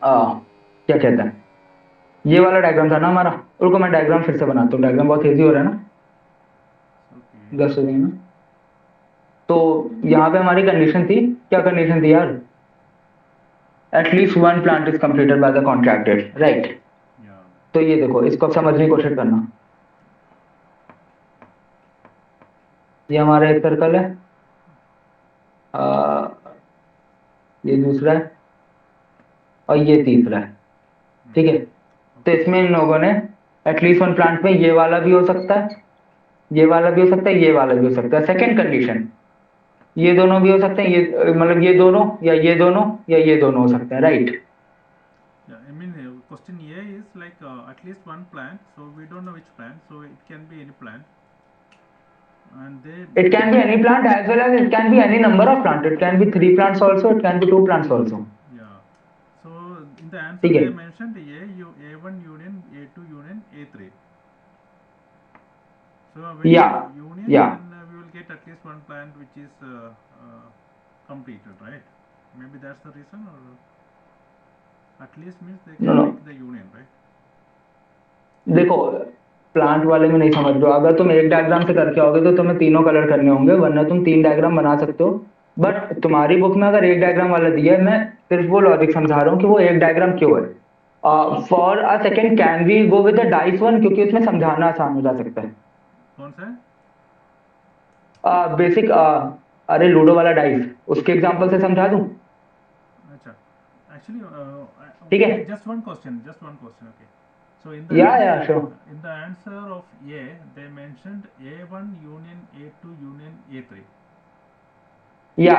A: क्या कहते हैं, ये वाला डायग्राम था ना हमारा। रुको मैं डायग्राम फिर से बनाता हूँ, डायग्राम बहुत इजी हो रहा है ना
B: Okay.
A: 10 सेकंड में। तो यहाँ पे हमारी कंडीशन थी, क्या कंडीशन थी यार? At least one plant is completed by the contracted, right?
B: Yeah.
A: तो ये देखो, इसको अब समझने की कोशिश करना। ये हमारा एक सर्कल है, आ, ये दूसरा है और ये तीसरा है,
B: Hmm.
A: ठीक है? तो इसमें इन लोगों ने एटलीस्ट वन प्लांट में ये वाला भी हो सकता है, ये वाला भी हो सकता है, ये वाला भी हो सकता है। सेकंड कंडीशन, ये दोनों भी हो सकते हैं, ये मतलब ये दोनों या ये दोनों या ये दोनों हो सकते हैं, right?
B: Yeah, I mean, question A is like at least one plant, so we don't know which plant, so it can be any plant. And they
A: It can be any plant as well as it can be any number of plant. It can be 3 plants also. It can be 2 plants also.
B: yeah. So in the answer
A: ठीक है.
B: they mentioned A1 union A2 union A3. So when
A: Yeah.
B: union,
A: Yeah.
B: then we will get at least one plant which is completed, right? Maybe that's the reason, or at least means they can
A: No, no.
B: make the union, right?
A: देखो plant वाले में नहीं समझ रहे हो. अगर तुम एक डायग्राम से करके आओगे तो तुम्हें तीनों कलर करने होंगे, वरना तुम 3 डायग्राम बना सकते हो. बट तुम्हारी बुक में अगर एक डायग्राम वाला दिया है, मैं सिर्फ वो लॉजिक समझा रहा हूँ कि वो एक डायग्राम क्यों है. For a second can we go with the dice one, क्योंकि उसमें समझाना आसान हो जा सकता है.
B: कौन सा है?
A: बेसिक अरे लूडो वाला डाइस, उसके एग्जांपल से समझा दूं.
B: अच्छा, actually,
A: ठीक है.
B: just one question, okay. So in
A: या sure.
B: in the answer of A, they mentioned A1 union A2 union A3.
A: या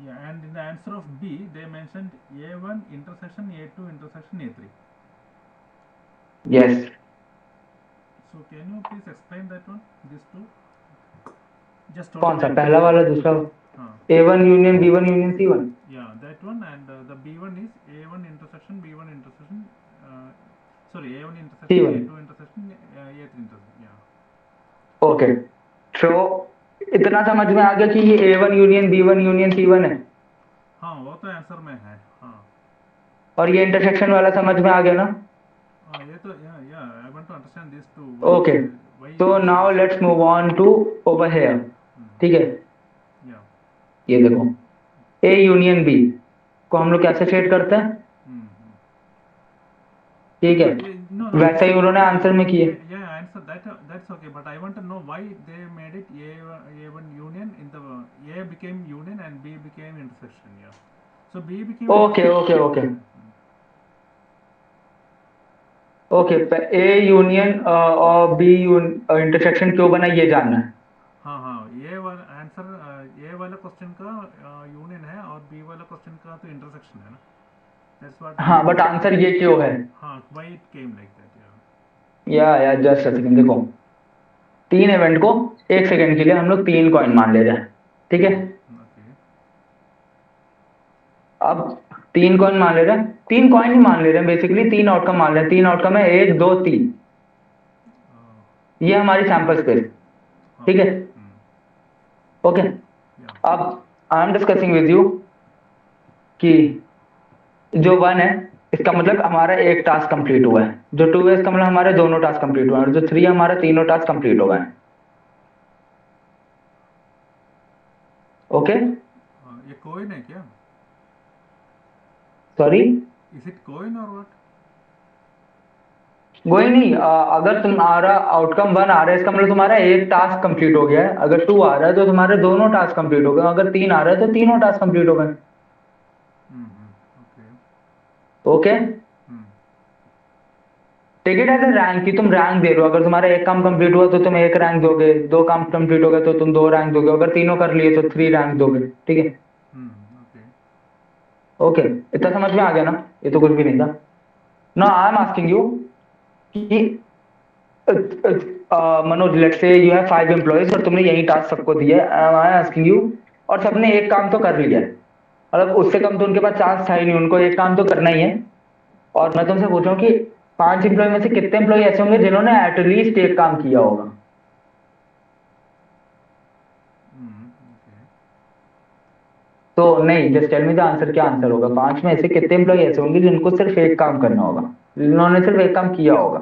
B: Yeah, and in the answer of B, they mentioned A1 intersection A2 intersection A3.
A: Yes.
B: So can you please explain that one, these two? Just
A: कौन सा,
B: totally.
A: पहला वाला, दूसरा? A1 union B1 union C1.
B: Yeah, that one, and the B1 is A1 intersection B1 intersection. Sorry, A1 intersection
A: C1.
B: A2 intersection A3 intersection. Yeah.
A: Okay. So इतना समझ में आ गया कि ये A1 union B1 union C1 है.
B: हाँ, वो तो आंसर में है. हाँ.
A: और ये इंटरसेक्शन वाला समझ में आ गया ना?
B: हाँ, ये तो yeah, I want to understand these two.
A: Okay. तो now let's move on to over here. ठीक है.
B: Yeah.
A: ये देखो, A यूनियन B को हम लोग कैसे शेड करते हैं? ठीक है.
B: No,
A: वैसा ही उन्होंने आंसर में किए.
B: Yeah, answer that's okay, but I want to know why they made it A1 union in the A became union and B became intersection. Yeah. So B became
A: okay okay okay okay. A union और B intersection क्यों बना, ये जानना है.
B: हाँ, ये वाला answer, ये वाला क्वेश्चन का यूनियन है और बी वाला क्वेश्चन का तो इंटरसेक्शन है ना. That's what.
A: हाँ, बट आंसर ये क्यों है?
B: हाँ, why it came like that?
A: या जस्ट अ सेकंड. देखो, 3 इवेंट को 1 सेकंड के लिए हम लोग 3 कॉइन मान ले रहे हैं. ठीक है.
B: Okay.
A: अब 3 कॉइन मान ले रहे हैं, 3 कॉइन ही मान ले रहे हैं, बेसिकली 3 आउटकम मान रहे हैं. 3 आउटकम है 1 2 3. ये हमारी सैंपल स्पेस. ठीक है. ओके. अब I am discussing with you कि जो 1 है इसका मतलब हमारा एक टास्क कंप्लीट हुआ है, जो 2 है इसका मतलब हमारे दोनों टास्क कंप्लीट हुए हैं, और जो 3 है हमारा तीनों टास्क कंप्लीट हो गए हैं. ओके.
B: ये कोइन है क्या?
A: Sorry,
B: Is it coin or what?
A: कोई नहीं. अगर तुम्हारा आउटकम 1 आ रहा है इसका मतलब तुम्हारा एक टास्क कंप्लीट हो गया है. अगर 2 आ रहा है तो तुम्हारे दोनों टास्क कंप्लीट हो गए. अगर 3 आ रहा है तो तीनों टास्क कंप्लीट हो गए.
B: Okay.
A: Okay. Take it as a rank कि तुम रैंक दे रहे हो. अगर तुम्हारा एक काम कंप्लीट हुआ तो तुम 1 रैंक दोगे, 2 काम कंप्लीट हो गए तो तुम 2 रैंक दोगे, अगर तीनों कर लिए तो 3 रैंक दोगे. ठीक है.
B: Okay.
A: ओके. इतना समझ में आ गया ना? ये तो कुछ भी नहीं था. Now I am asking you कि Manoj, let's say you have 5 employees और तुमने यही टास्क सबको दिया है. आई एम आस्किंग यू, और सबने एक काम तो कर लिया है, मतलब उससे कम तो उनके पास चांस था ही नहीं, उनको एक काम तो करना ही है. और मैं तुमसे पूछ रहा हूँ कि 5 एम्प्लॉय में से कितने एम्प्लॉय ऐसे होंगे जिन्होंने एटलीस्ट एक काम किया होगा?
B: Okay.
A: तो नहीं, just tell me the answer. क्या आंसर होगा? 5 में ऐसे कितने एम्प्लॉय ऐसे होंगे जिनको सिर्फ एक काम करना होगा, जिन्होंने सिर्फ एक काम किया होगा?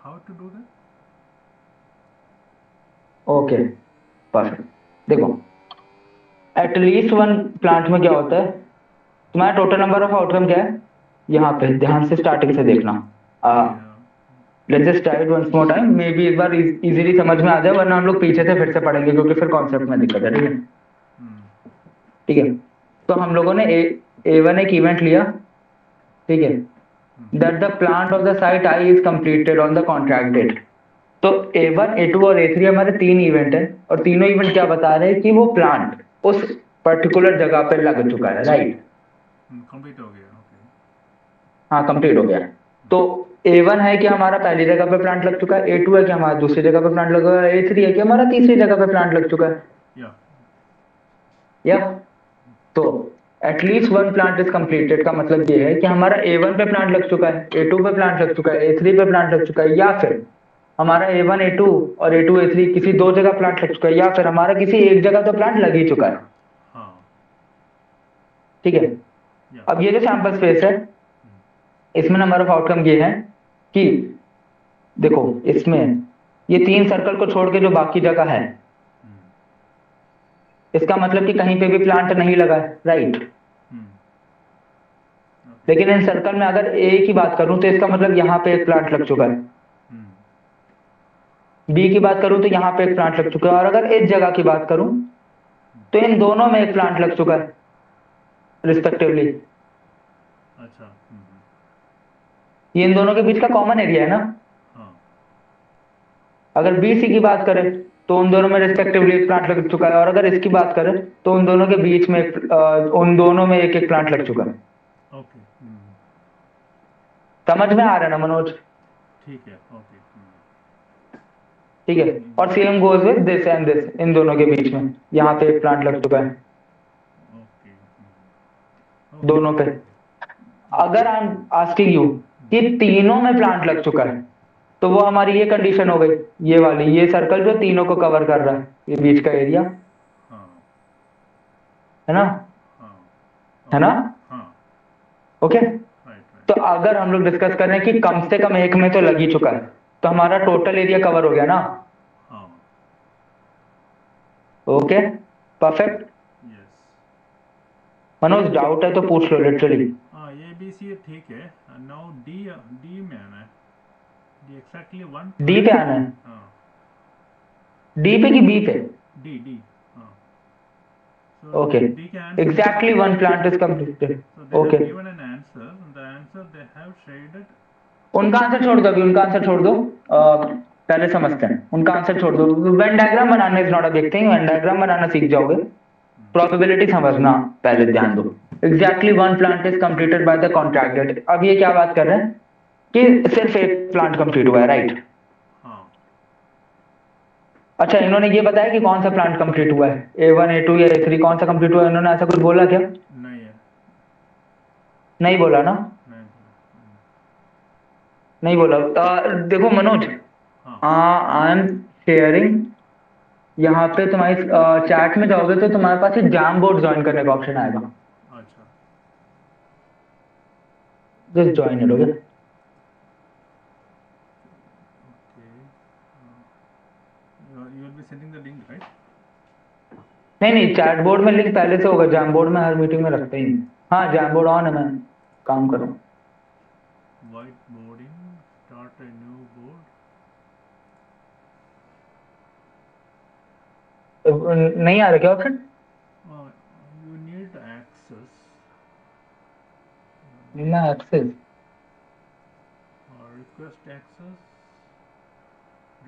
B: How to do that?
A: Okay, perfect. देखो, एटलीस्ट 1 प्लांट में क्या होता है, तुम्हारा टोटल नंबर ऑफ आउटकम क्या है? यहाँ पे ध्यान से स्टार्टिंग से देखना. Let's just try it once more time. Maybe एक बार इजीली समझ में आ जाए, वरना हम लोग पीछे से फिर से पढ़ेंगे क्योंकि फिर कॉन्सेप्ट में दिक्कत है. ठीक है. ठीक है. तो हम लोगों ने A1 एक इवेंट लिया. ठीक है. That the plant of the site I is completed on the contract date. तो A1 A2 और A3 हमारे 3 इवेंट है, और तीनों इवेंट क्या बता रहे हैं कि वो प्लांट उस पर्टिकुलर जगह पर लग चुका है. राइट.
B: कंप्लीट हो गया. Okay.
A: हाँ कंप्लीट हो गया। तो A1 है कि हमारा पहली जगह पे प्लांट लग चुका है, A2 है कि हमारा दूसरी जगह पे प्लांट लगा हुआ है, A3 है कि हमारा तीसरी जगह पे प्लांट लग चुका है।
B: Yeah.
A: या तो at least one plant is completed का मतलब ये है कि हमारा A1 पे प्लांट लग चुका है, A2 पे प्लांट लग चुका है, A3 पे प्लांट लग चुका है, या फिर हमारा A1 A2 और A2 A3 किसी दो जगह प्लांट लग चुका है, या फिर हमारा किसी एक जगह तो प्लांट लग ही चुका है।
B: हाँ.
A: ठीक है।
B: Yeah.
A: अब ये जो सैंपल स्पेस है इसमें नंबर ऑफ आउटकम ये है कि देखो इसमें ये 3 सर्कल को छोड़ के जो बाकी जगह है इसका मतलब कि कहीं पे भी प्लांट नहीं लगा है, राइट।
B: Okay.
A: लेकिन इन सर्कल में अगर ए की बात करूं तो इसका मतलब यहाँ पे एक प्लांट लग चुका है, बी की बात करूं तो यहाँ पे एक प्लांट लग चुका है, और अगर इस जगह की बात करूं तो इन दोनों में एक प्लांट लग चुका है रिस्पेक्टिवली।
B: अच्छा.
A: ये इन दोनों के बीच का कॉमन एरिया है ना।
B: हाँ.
A: अगर बी सी की बात करें तो उन दोनों में रिस्पेक्टिवली एक प्लांट लग चुका है, और अगर इसकी बात करें तो उन दोनों के बीच में उन दोनों में एक एक प्लांट लग चुका है।
B: ओके.
A: समझ में आ रहा है ना मनोज?
B: ठीक है. ओके.
A: ठीक है। और same goes with this and this, इन दोनों के बीच में यहाँ पे एक प्लांट लग चुका है
B: ओके.
A: दोनों पे। अगर आई एम आस्किंग यू कि तीनों में प्लांट लग चुका है तो वो हमारी ये कंडीशन हो गई, ये वाली, ये सर्कल जो तीनों को कवर कर रहा है, ये बीच का एरिया
B: हाँ.
A: है ना,
B: हाँ.
A: है ना।
B: हाँ.
A: ओके।
B: राइट. राइट.
A: तो अगर हम लोग डिस्कस कर रहे हैं कि कम से कम एक में तो लग ही चुका है तो हमारा टोटल एरिया कवर हो गया ना।
B: हाँ.
A: Okay perfect.
B: Yes.
A: Manoj doubt है तो पूछ लो लिटरली।
B: हाँ, ए बी सी ठीक है. नाउ डी डी में आना है. D exactly one.
A: डी पे आना है।
B: हाँ.
A: डी पे कि बी पे?
B: D D. हाँ.
A: Okay.
B: D के answer.
A: Exactly one plant is completed.
B: So they
A: Okay.
B: have given an answer. The answer they have shaded.
A: उनका आंसर छोड़ दो अभी, उनका आंसर छोड़ दो, पहले समझते हैं। उनका आंसर छोड़ दो, वेन डायग्राम बनाना is not a big thing, Venn diagram बनाना सीख जाओगे, प्रोबेबिलिटी समझना पहले ध्यान दो। Exactly one plant is completed by the contract date. अब ये क्या बात कर रहे हैं कि सिर्फ एक प्लांट कंप्लीट हुआ है, राइट।
B: हाँ.
A: अच्छा इन्होंने ये बताया कि कौन सा प्लांट कंप्लीट हुआ है, A1 A2 या A3 कौन सा कंप्लीट हुआ है, इन्होंने ऐसा कुछ बोला क्या?
B: नहीं है.
A: नहीं बोला ना,
B: नहीं.
A: नहीं बोला। देखो मनोज,
B: हाँ.
A: आई एम शेयरिंग, यहाँ पे तुम्हारी चैट में जाओगे तो तुम्हारे पास एक जैम बोर्ड ज्वाइन करने का ऑप्शन आएगा,
B: अच्छा.
A: Just join it. Okay
B: Okay. You will be sending the link, right?
A: नहीं नहीं, चैट बोर्ड में लिंक पहले से होगा, जैम बोर्ड में हर मीटिंग में रखते ही नहीं। हाँ जैम बोर्ड ऑन है, मैं काम करूँ।
B: Whiteboarding. Start a new board.
A: नहीं आ रहा क्या ऑप्शन?
B: You need access.
A: ना access.
B: Request access.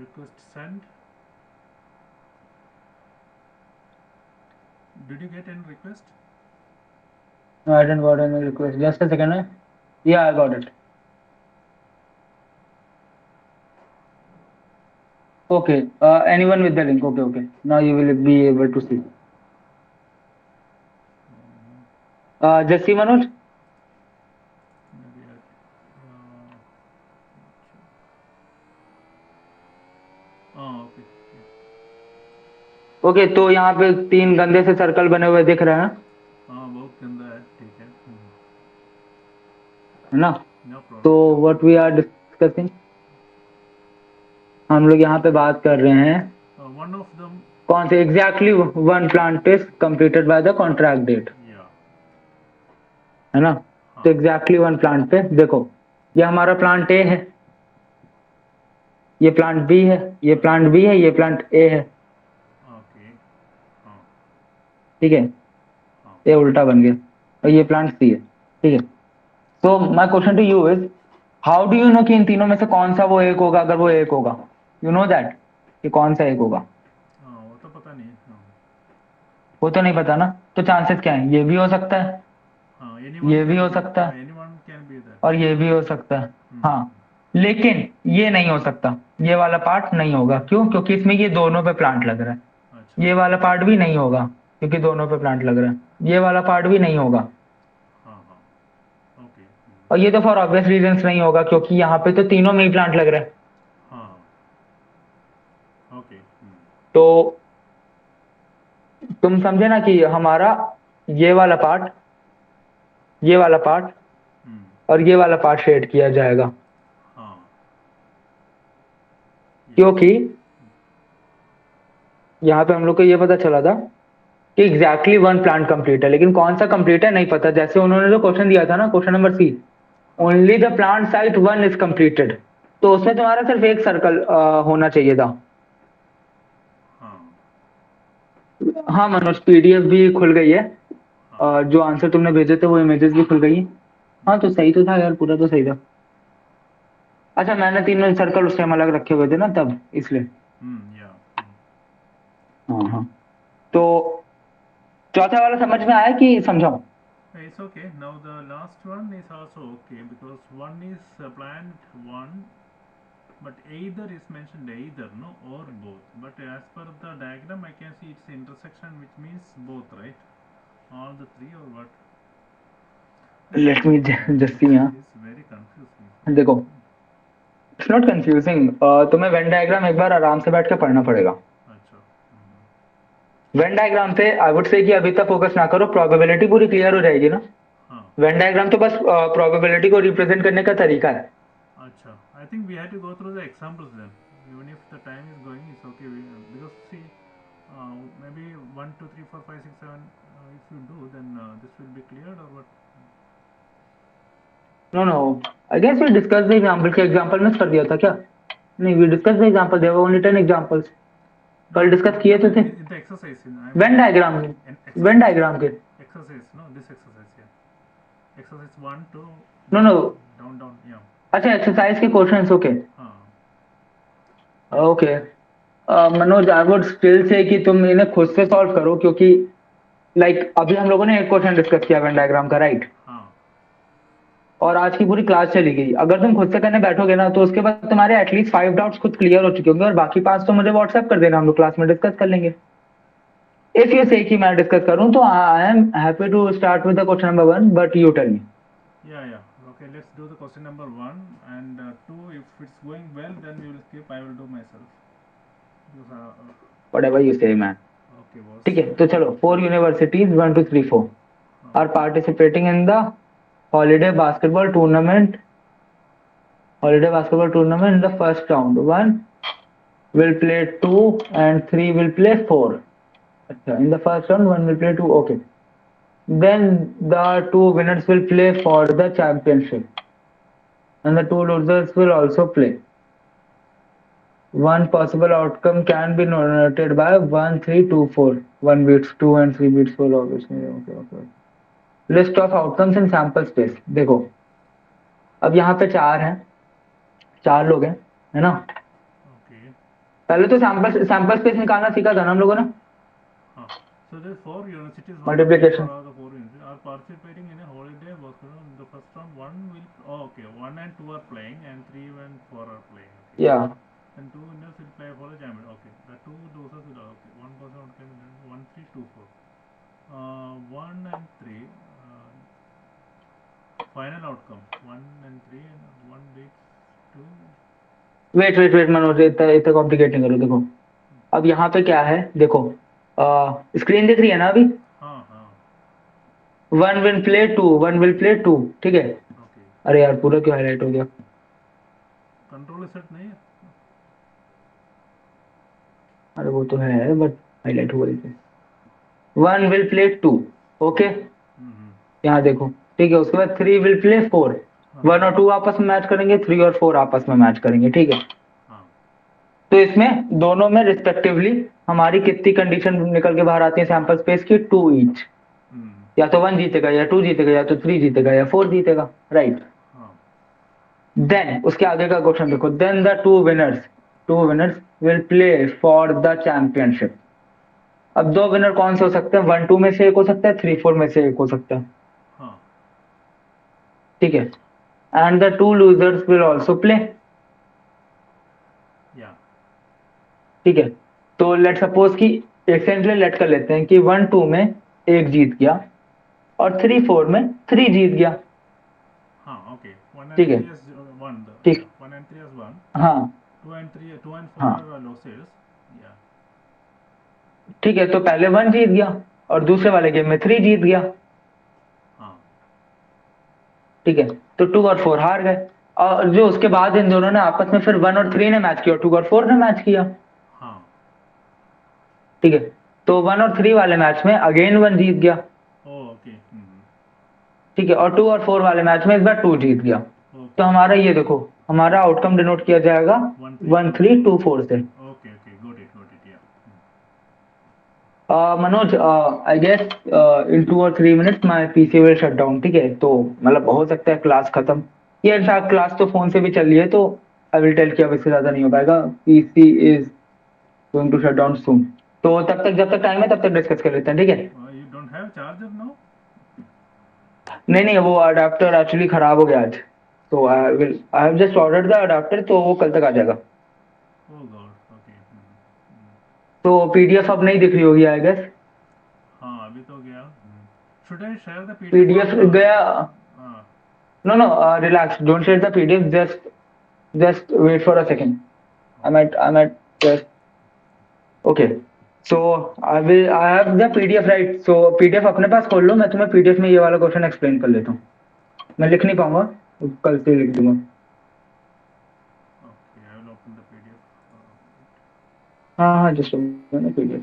B: Request send. Did you get any request?
A: No, I didn't got any request. Just a second. Yeah, I got it. Okay. Anyone with the link? Okay, okay. Now you will be able to see. Just see Manoj.
B: Maybe okay.
A: Okay तो यहाँ पे 3 गंदे से circle बने हुए दिख रहे हैं,
B: हाँ बहुत गंदा है. ठीक है.
A: है ना।
B: No problem.
A: तो व्हाट वी आर डिस्कसिंग, हम लोग यहाँ पे बात कर रहे हैं
B: One of them.
A: कौन से, exactly one plant is completed by the contract date,
B: Yeah.
A: है ना। तो एग्जैक्टली वन प्लांट पे देखो, ये हमारा प्लांट ए है, ये प्लांट बी है, ये प्लांट बी है, ये प्लांट ए है।
B: Okay. हाँ.
A: ठीक है, ये उल्टा बन गया, और ये प्लांट सी है। ठीक है। तो my question to you is, how do you know कि इन तीनों में से कौन सा वो एक होगा? अगर वो एक होगा, यू नो दैट कि कौन सा एक होगा?
B: हाँ वो तो पता नहीं.
A: वो तो नहीं पता ना, तो चांसेस क्या है? ये भी हो सकता है,
B: हाँ.
A: ये भी हो सकता है,
B: Anyone can be that.
A: और ये भी हो सकता है। हाँ, लेकिन ये नहीं हो सकता, ये वाला पार्ट नहीं होगा। क्यों? क्योंकि इसमें ये दोनों पे प्लांट लग रहा है।
B: अच्छा
A: ये वाला पार्ट भी नहीं होगा क्योंकि दोनों पे प्लांट लग रहा है। ये वाला पार्ट भी नहीं होगा।
B: हाँ हाँ ओके
A: और ये तो फॉर ऑब्वियस रीजंस नहीं होगा क्योंकि यहाँ पे तो तीनों में ही प्लांट लग रहा है।
B: हाँ ओके
A: तो तुम समझे ना कि हमारा ये वाला पार्ट, ये वाला पार्ट और ये वाला पार्ट शेड किया जाएगा
B: हाँ yes
A: क्योंकि यहाँ पे हम लोग को ये पता चला था कि एग्जैक्टली वन प्लांट कंप्लीट है, लेकिन कौन सा कंप्लीट है नहीं पता। जैसे उन्होंने जो क्वेश्चन दिया था ना, question number C, only the plant site one is completed, तो उसमें तुम्हारा सिर्फ एक सर्कल होना चाहिए था।
B: हाँ
A: हाँ मनोज, पीडीएफ भी खुल गई है।
B: हाँ
A: जो आंसर तुमने भेजे थे वो इमेजेस भी खुल गई है। हाँ तो सही तो था यार, पूरा तो सही था। अच्छा, मैंने तीनों सर्कल उस टाइम अलग रखे हुए थे ना तब, इसलिए।
B: या
A: हाँ हाँ। तो चौथा वाला समझ में आया कि समझाऊं?
B: it's okay. Now the last one is also okay because one is plant one, but either is mentioned either no or both. But as per the diagram, I can see it's intersection, which means both, right? All the three or what?
A: Let me just see. हाँ
B: It's very confusing.
A: देखो, it's not confusing. तुम्हें Venn diagram एक बार आराम से बैठ के पढ़ना पड़ेगा।
B: अच्छा
A: वेन डायग्राम से आई वुड से कि अभी तक फोकस ना करो, प्रोबेबिलिटी पूरी क्लियर हो जाएगी ना।
B: हाँ
A: वेन डायग्राम तो बस प्रोबेबिलिटी को रिप्रेजेंट करने का तरीका है।
B: अच्छा I think we have to go through the examples then. Even if the time is going, it's okay. Because see, maybe 1, 2, 3, 4, 5, 6, 7. If you do, then this will be cleared or what?
A: No no, I guess we discuss the example. के example miss कर दिया था क्या? नहीं, we discuss the example, there were only 10 examples. कल discuss किए तो थे
B: In the exercise,
A: Venn diagram के।
B: in
A: वेन
B: exercise,
A: डायग्राम के।
B: exercise, no, this exercise here. Exercise 1, 2,
A: no
B: down,
A: no,
B: down, down, yeah.
A: अच्छा एक्सरसाइज के questions. Okay
B: हाँ
A: okay. Manoj, I would still say कि तुम इन्हें खुद से सॉल्व करो, क्योंकि लाइक अभी हम लोगों ने एक क्वेश्चन डिस्कस किया वेन डायग्राम का, राइट?
B: हाँ
A: और आज की पूरी क्लास चली गई। अगर तुम खुद से करने बैठोगे ना तो उसके बाद तुम्हारे एटलीस्ट 5 डाउट्स खुद क्लियर हो चुके होंगे, और बाकी 5 तो मुझे व्हाट्सएप कर देना, हम लोग क्लास में डिस्कस कर लेंगे। इफ यू से कि मैं डिस्कस करूं तो I am happy to start with the question number 1, but you tell me.
B: yeah okay, let's do the question number 1 and 2. If it's going well, then we will skip. I will do myself because,
A: whatever you say man.
B: okay boss.
A: ठीक है, तो चलो, 4 universities 1 2 3 4 are participating in the holiday basketball tournament in the first round. 1 will play 2 and 3 will play 4. अच्छा, in the first round 1 will play 2. Okay, then the 2 winners will play for the championship and the 2 losers will also play. One possible outcome can be noted by 1 3 2 4. 1 beats 2 and 3 beats 4, obviously. Okay. List of outcomes in sample space. देखो, अब यहाँ पे 4 लोग हैं, है ना?
B: Okay.
A: पहले तो सैंपल स्पेस निकालना सीखा था ना हम लोगों ने।
B: So there are 4 universities.
A: Multiplication.
B: All the 4 universities are participating in a holiday basketball. In the first round, 1 will. Oh, okay. 1 and 2 are playing, and 3 and 4 are playing. Okay.
A: या
B: And 2 winners will play for the champion. Okay. The 2 losers will. Okay. 1 person out can be 1 3 2 4. 1 and 3. Final outcome 1 and 3 and 1 beats 2.
A: Wait Manoj, इतना इतना complicate नहीं करो। देखो, अब यहाँ पे क्या है, देखो स्क्रीन दिख रही है ना अभी?
B: हाँ हाँ
A: 1 विल प्ले 2, 1 विल प्ले 2, ठीक है?
B: ओके.
A: अरे यार, पूरा क्यों हाईलाइट हो गया?
B: कंट्रोल सेट नहीं है.
A: अरे वो तो है, बट हाईलाइट हुआ इसे। 1 विल प्ले 2, ओके, यहाँ देखो, ठीक है? उसके बाद 3 विल प्ले 4। 1 और 2 आपस में मैच करेंगे, 3 और 4 आपस में मैच करेंगे, ठीक है?
B: हाँ
A: तो इसमें दोनों में रिस्पेक्टिवली हमारी कितनी कंडीशन निकल के बाहर आती है सैंपल स्पेस की? 2 ईच। या तो 1 जीतेगा, या 2 जीतेगा, या तो 3 जीतेगा, या 4 जीतेगा, राइट?
B: हाँ
A: देन उसके आगे का क्वेश्चन देखो, then the two winners will play for the championship. अब 2 विनर कौन से हो सकते हैं? 1 2 में से एक हो सकता है, 3 4 में से एक हो सकता है,
B: हाँ
A: ठीक है? and the two losers will also play.
B: Yeah.
A: ठीक है, तो लेट सपोज कि एक्सेंटली लेट कर लेते हैं कि 1-2 में एक जीत गया और 3-4 में 3 जीत गया।
B: हाँ, okay. 1 and
A: ठीक है,
B: 3 is one.
A: ठीक,
B: Yeah, 1 and 3 is one.
A: हाँ
B: 2 and 3, 2 and 4
A: हाँ
B: are losses. Yeah.
A: ठीक है, तो पहले 1 जीत गया और दूसरे वाले गेम में 3 जीत गया।
B: हाँ,
A: ठीक है, तो 2 और 4 हार गए और जो उसके बाद इन दोनों ने आपस में फिर 1 और 3 ने मैच किया और 2 और 4 ने मैच किया।
B: हाँ.
A: ठीक है, तो 1 और 3 वाले मैच में अगेन 1 जीत गया।
B: Oh, okay.
A: ठीक है, और 2 और 4 वाले मैच में इस बार 2 जीत गया। तो
B: Okay.
A: हमारा ये देखो, हमारा आउटकम डिनोट किया जाएगा
B: 1,
A: 1
B: 3, 2,
A: 3 2
B: 4.
A: 4 से।
B: Okay, okay. Got it. Yeah.
A: Manoj, I guess in 2 और 3 minutes my PC will shut down. ठीक है, तो मतलब हो सकता है क्लास खत्म, या इनफैक्ट क्लास तो फोन से भी चल रही है, तो आई विल टेल कि अब इससे ज्यादा नहीं हो पाएगा। PC is going to shut down soon. तो तब तक, जब तक टाइम है तब तक डिस्कस कर लेते हैं। ठीक है,
B: You don't have charger now?
A: नहीं नहीं, वो अडाप्टर एक्चुअली खराब हो गया आज, तो I have just ordered the adapter, तो वो कल तक आ जाएगा।
B: Oh God. Okay.
A: तो पीडीएफ अब नहीं दिख रही होगी आई गेस।
B: हाँ, अभी तो गया. Should I share the PDF
A: PDF
B: or?
A: गया।
B: हाँ.
A: No no, relax, don't share the PDF, just wait for a second. I'm at just okay. So I have the PDF, right? So PDF अपने पास खोल लो, मैं तुम्हें PDF में ये वाला question explain कर लेता हूँ। मैं लिख नहीं पाऊंगा, कल से लिख दूंगा।
B: Okay, I will open the PDF.
A: हाँ हाँ, just PDF।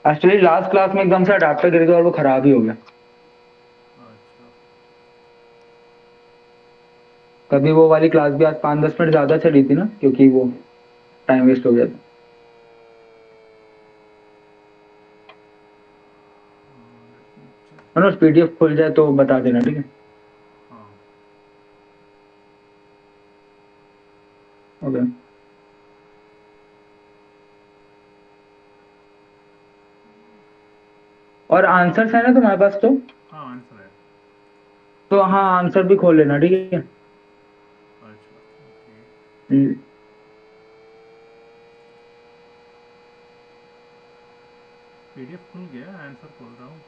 A: Actually last class में एकदम से अडाप्टर गिर गया और वो खराब ही हो गया।
B: अच्छा.
A: कभी वो वाली क्लास भी आज 5-10 मिनट ज्यादा चली थी ना, क्योंकि वो टाइम वेस्ट हो गया था।
B: Let me check.
A: Manoj, PDF खुल जाए तो बता देना, ठीक है?
B: हाँ.
A: ओके। और आंसर्स है ना तुम्हारे पास?
B: हाँ, आंसर है.
A: तो हाँ, आंसर भी खोल लेना, ठीक है?
B: अच्छा. Okay.
A: हम्म
B: PDF खुल गया, आंसर खोल रहा हूँ.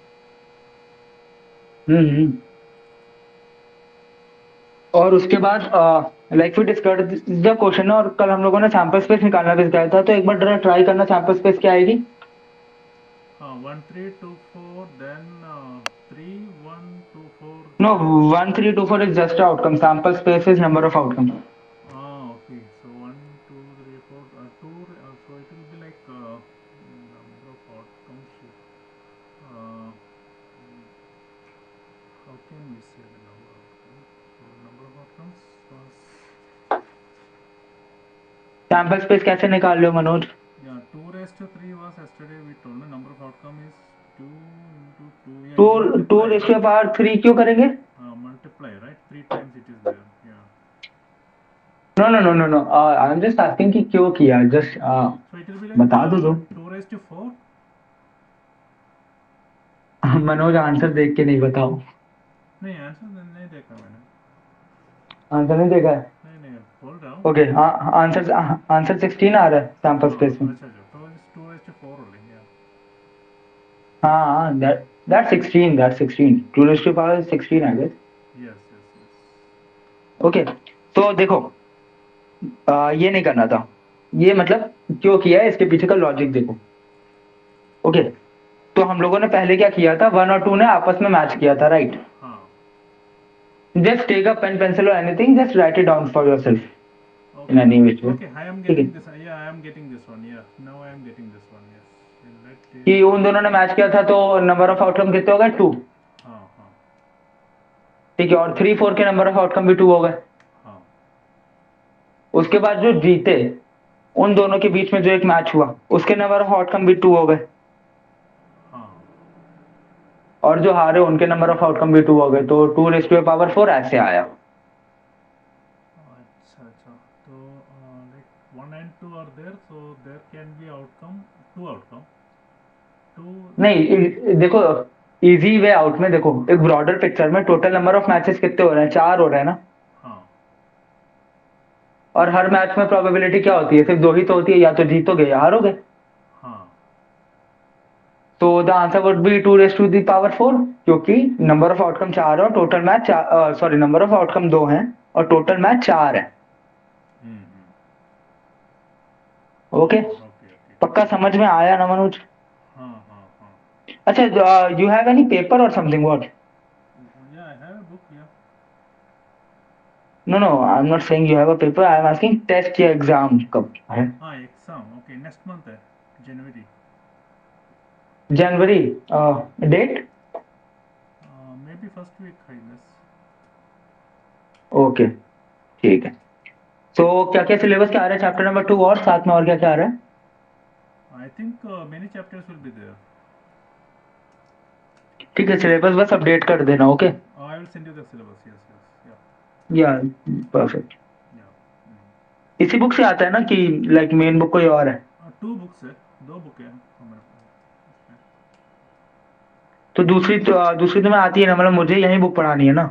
A: हम्म। और उसके बाद like we discussed the question, और कल हम लोगों ने सैंपल स्पेस निकालना भी सिखाया था, तो एक बार ट्राई करना सैंपल स्पेस क्या आएगी।
B: हाँ, 1 3 2 4, then 3 1 2 4.
A: No, 1 3 2 4 is just outcome, sample space is number of outcome.
B: Okay. So 1 2 3 4, 2. So it will be like number of outcomes. Uh, how can we say the number of outcomes? So number of outcomes was,
A: sample space कैसे निकाल लो Manoj?
B: yeah, 2 raised to 3 was yesterday we told. The number of outcome is 2 into 2. Yeah,
A: to
B: you
A: to
B: multiply,
A: ratio
B: right?
A: Power 3 क्यों करेंगे?
B: Multiply, right? 3 times it is there. Yeah.
A: No no no no no, I am just asking कि क्यों किया, just
B: So it will be like
A: बता दो तो।
B: 2 raised to 4.
A: Manoj, answer देख के नहीं बताओ।
B: नहीं, आंसर नहीं देखा मैंने.
A: आंसर नहीं देखा है?
B: नहीं बोल रहा हूँ.
A: ओके, आंसर आंसर 16 आ रहा है सैंपल स्पेस में।
B: अच्छा. तो it's 2 raised to 4 only. Yeah.
A: हाँ, that's 16, that's 16, 2 raised to power 16 I guess।
B: Yes.
A: Okay, तो देखो, ये नहीं करना था, ये मतलब क्यों किया है, इसके पीछे का लॉजिक देखो। ओके, तो हम लोगों ने पहले क्या किया था, 1 और 2 ने आपस में मैच किया था, राइट?
B: हाँ.
A: Just take a pen pencil और anything, just write it down for yourself in
B: Okay.
A: Any which way.
B: Okay. I am
A: ठीक है,
B: getting this. Yeah, I am getting this one. Yeah. Now I am getting this one. Yes. Let
A: कि उन दोनों ने match किया था, तो number of outcome कितने हो गए? 2।
B: हाँ.
A: ठीक है, और 3 4 के नंबर ऑफ आउटकम भी 2 हो गए।
B: हाँ.
A: उसके बाद जो जीते, उन दोनों के बीच में जो एक मैच हुआ, उसके नंबर ऑफ आउटकम भी 2 हो गए।
B: हाँ.
A: और जो हारे, उनके नंबर ऑफ आउटकम भी 2 हो गए, तो 2 रेज़ टू पावर 4 ऐसे आया।
B: अच्छा. तो like 1 and 2 are there, so there can be outcome, 2 outcome. 2.
A: नहीं, देखो, इजी वे आउट में देखो, एक ब्रॉडर पिक्चर में टोटल नंबर ऑफ मैचेस कितने हो रहे हैं, 4 हो रहे हैं ना,
B: हाँ
A: और हर मैच में प्रोबेबिलिटी क्या होती है, सिर्फ 2 ही तो होती है, या तो जीतोगे या हारोगे।
B: हाँ
A: तो the answer would be 2 raised to the power 4, क्योंकि नंबर ऑफ आउटकम 4 है और total match, sorry, number of outcome 2 हैं और टोटल मैच 4 है। ओके,
B: ओके ओके
A: पक्का समझ में आया ना मनोज?
B: हाँ हाँ हाँ
A: अच्छा, यू हैव एनी पेपर और समथिंग व्हाट?
B: या आई हैव बुक या
A: no no, I am not saying you have a paper, I am asking test या एग्जाम कब है?
B: हाँ एग्जाम ओके नेक्स्ट मंथ है जनवरी
A: जनवरी, date?
B: Maybe first week I guess
A: okay, ठीक है। तो क्या क्या सिलेबस क्या आ रहा है चैप्टर नंबर 2, और साथ में और क्या क्या आ रहा है?
B: I think many chapters will be there
A: ठीक है, सिलेबस बस अपडेट कर देना। Okay,
B: I will send you the syllabus yes yes
A: yeah perfect.
B: या
A: इसी बुक से आता है ना कि लाइक मेन बुक कोई और है?
B: टू बुक्स है दो बुक है हमारे पास
A: तो दूसरी तुम्हें आती है ना, मतलब मुझे यही बुक पढ़ानी है ना?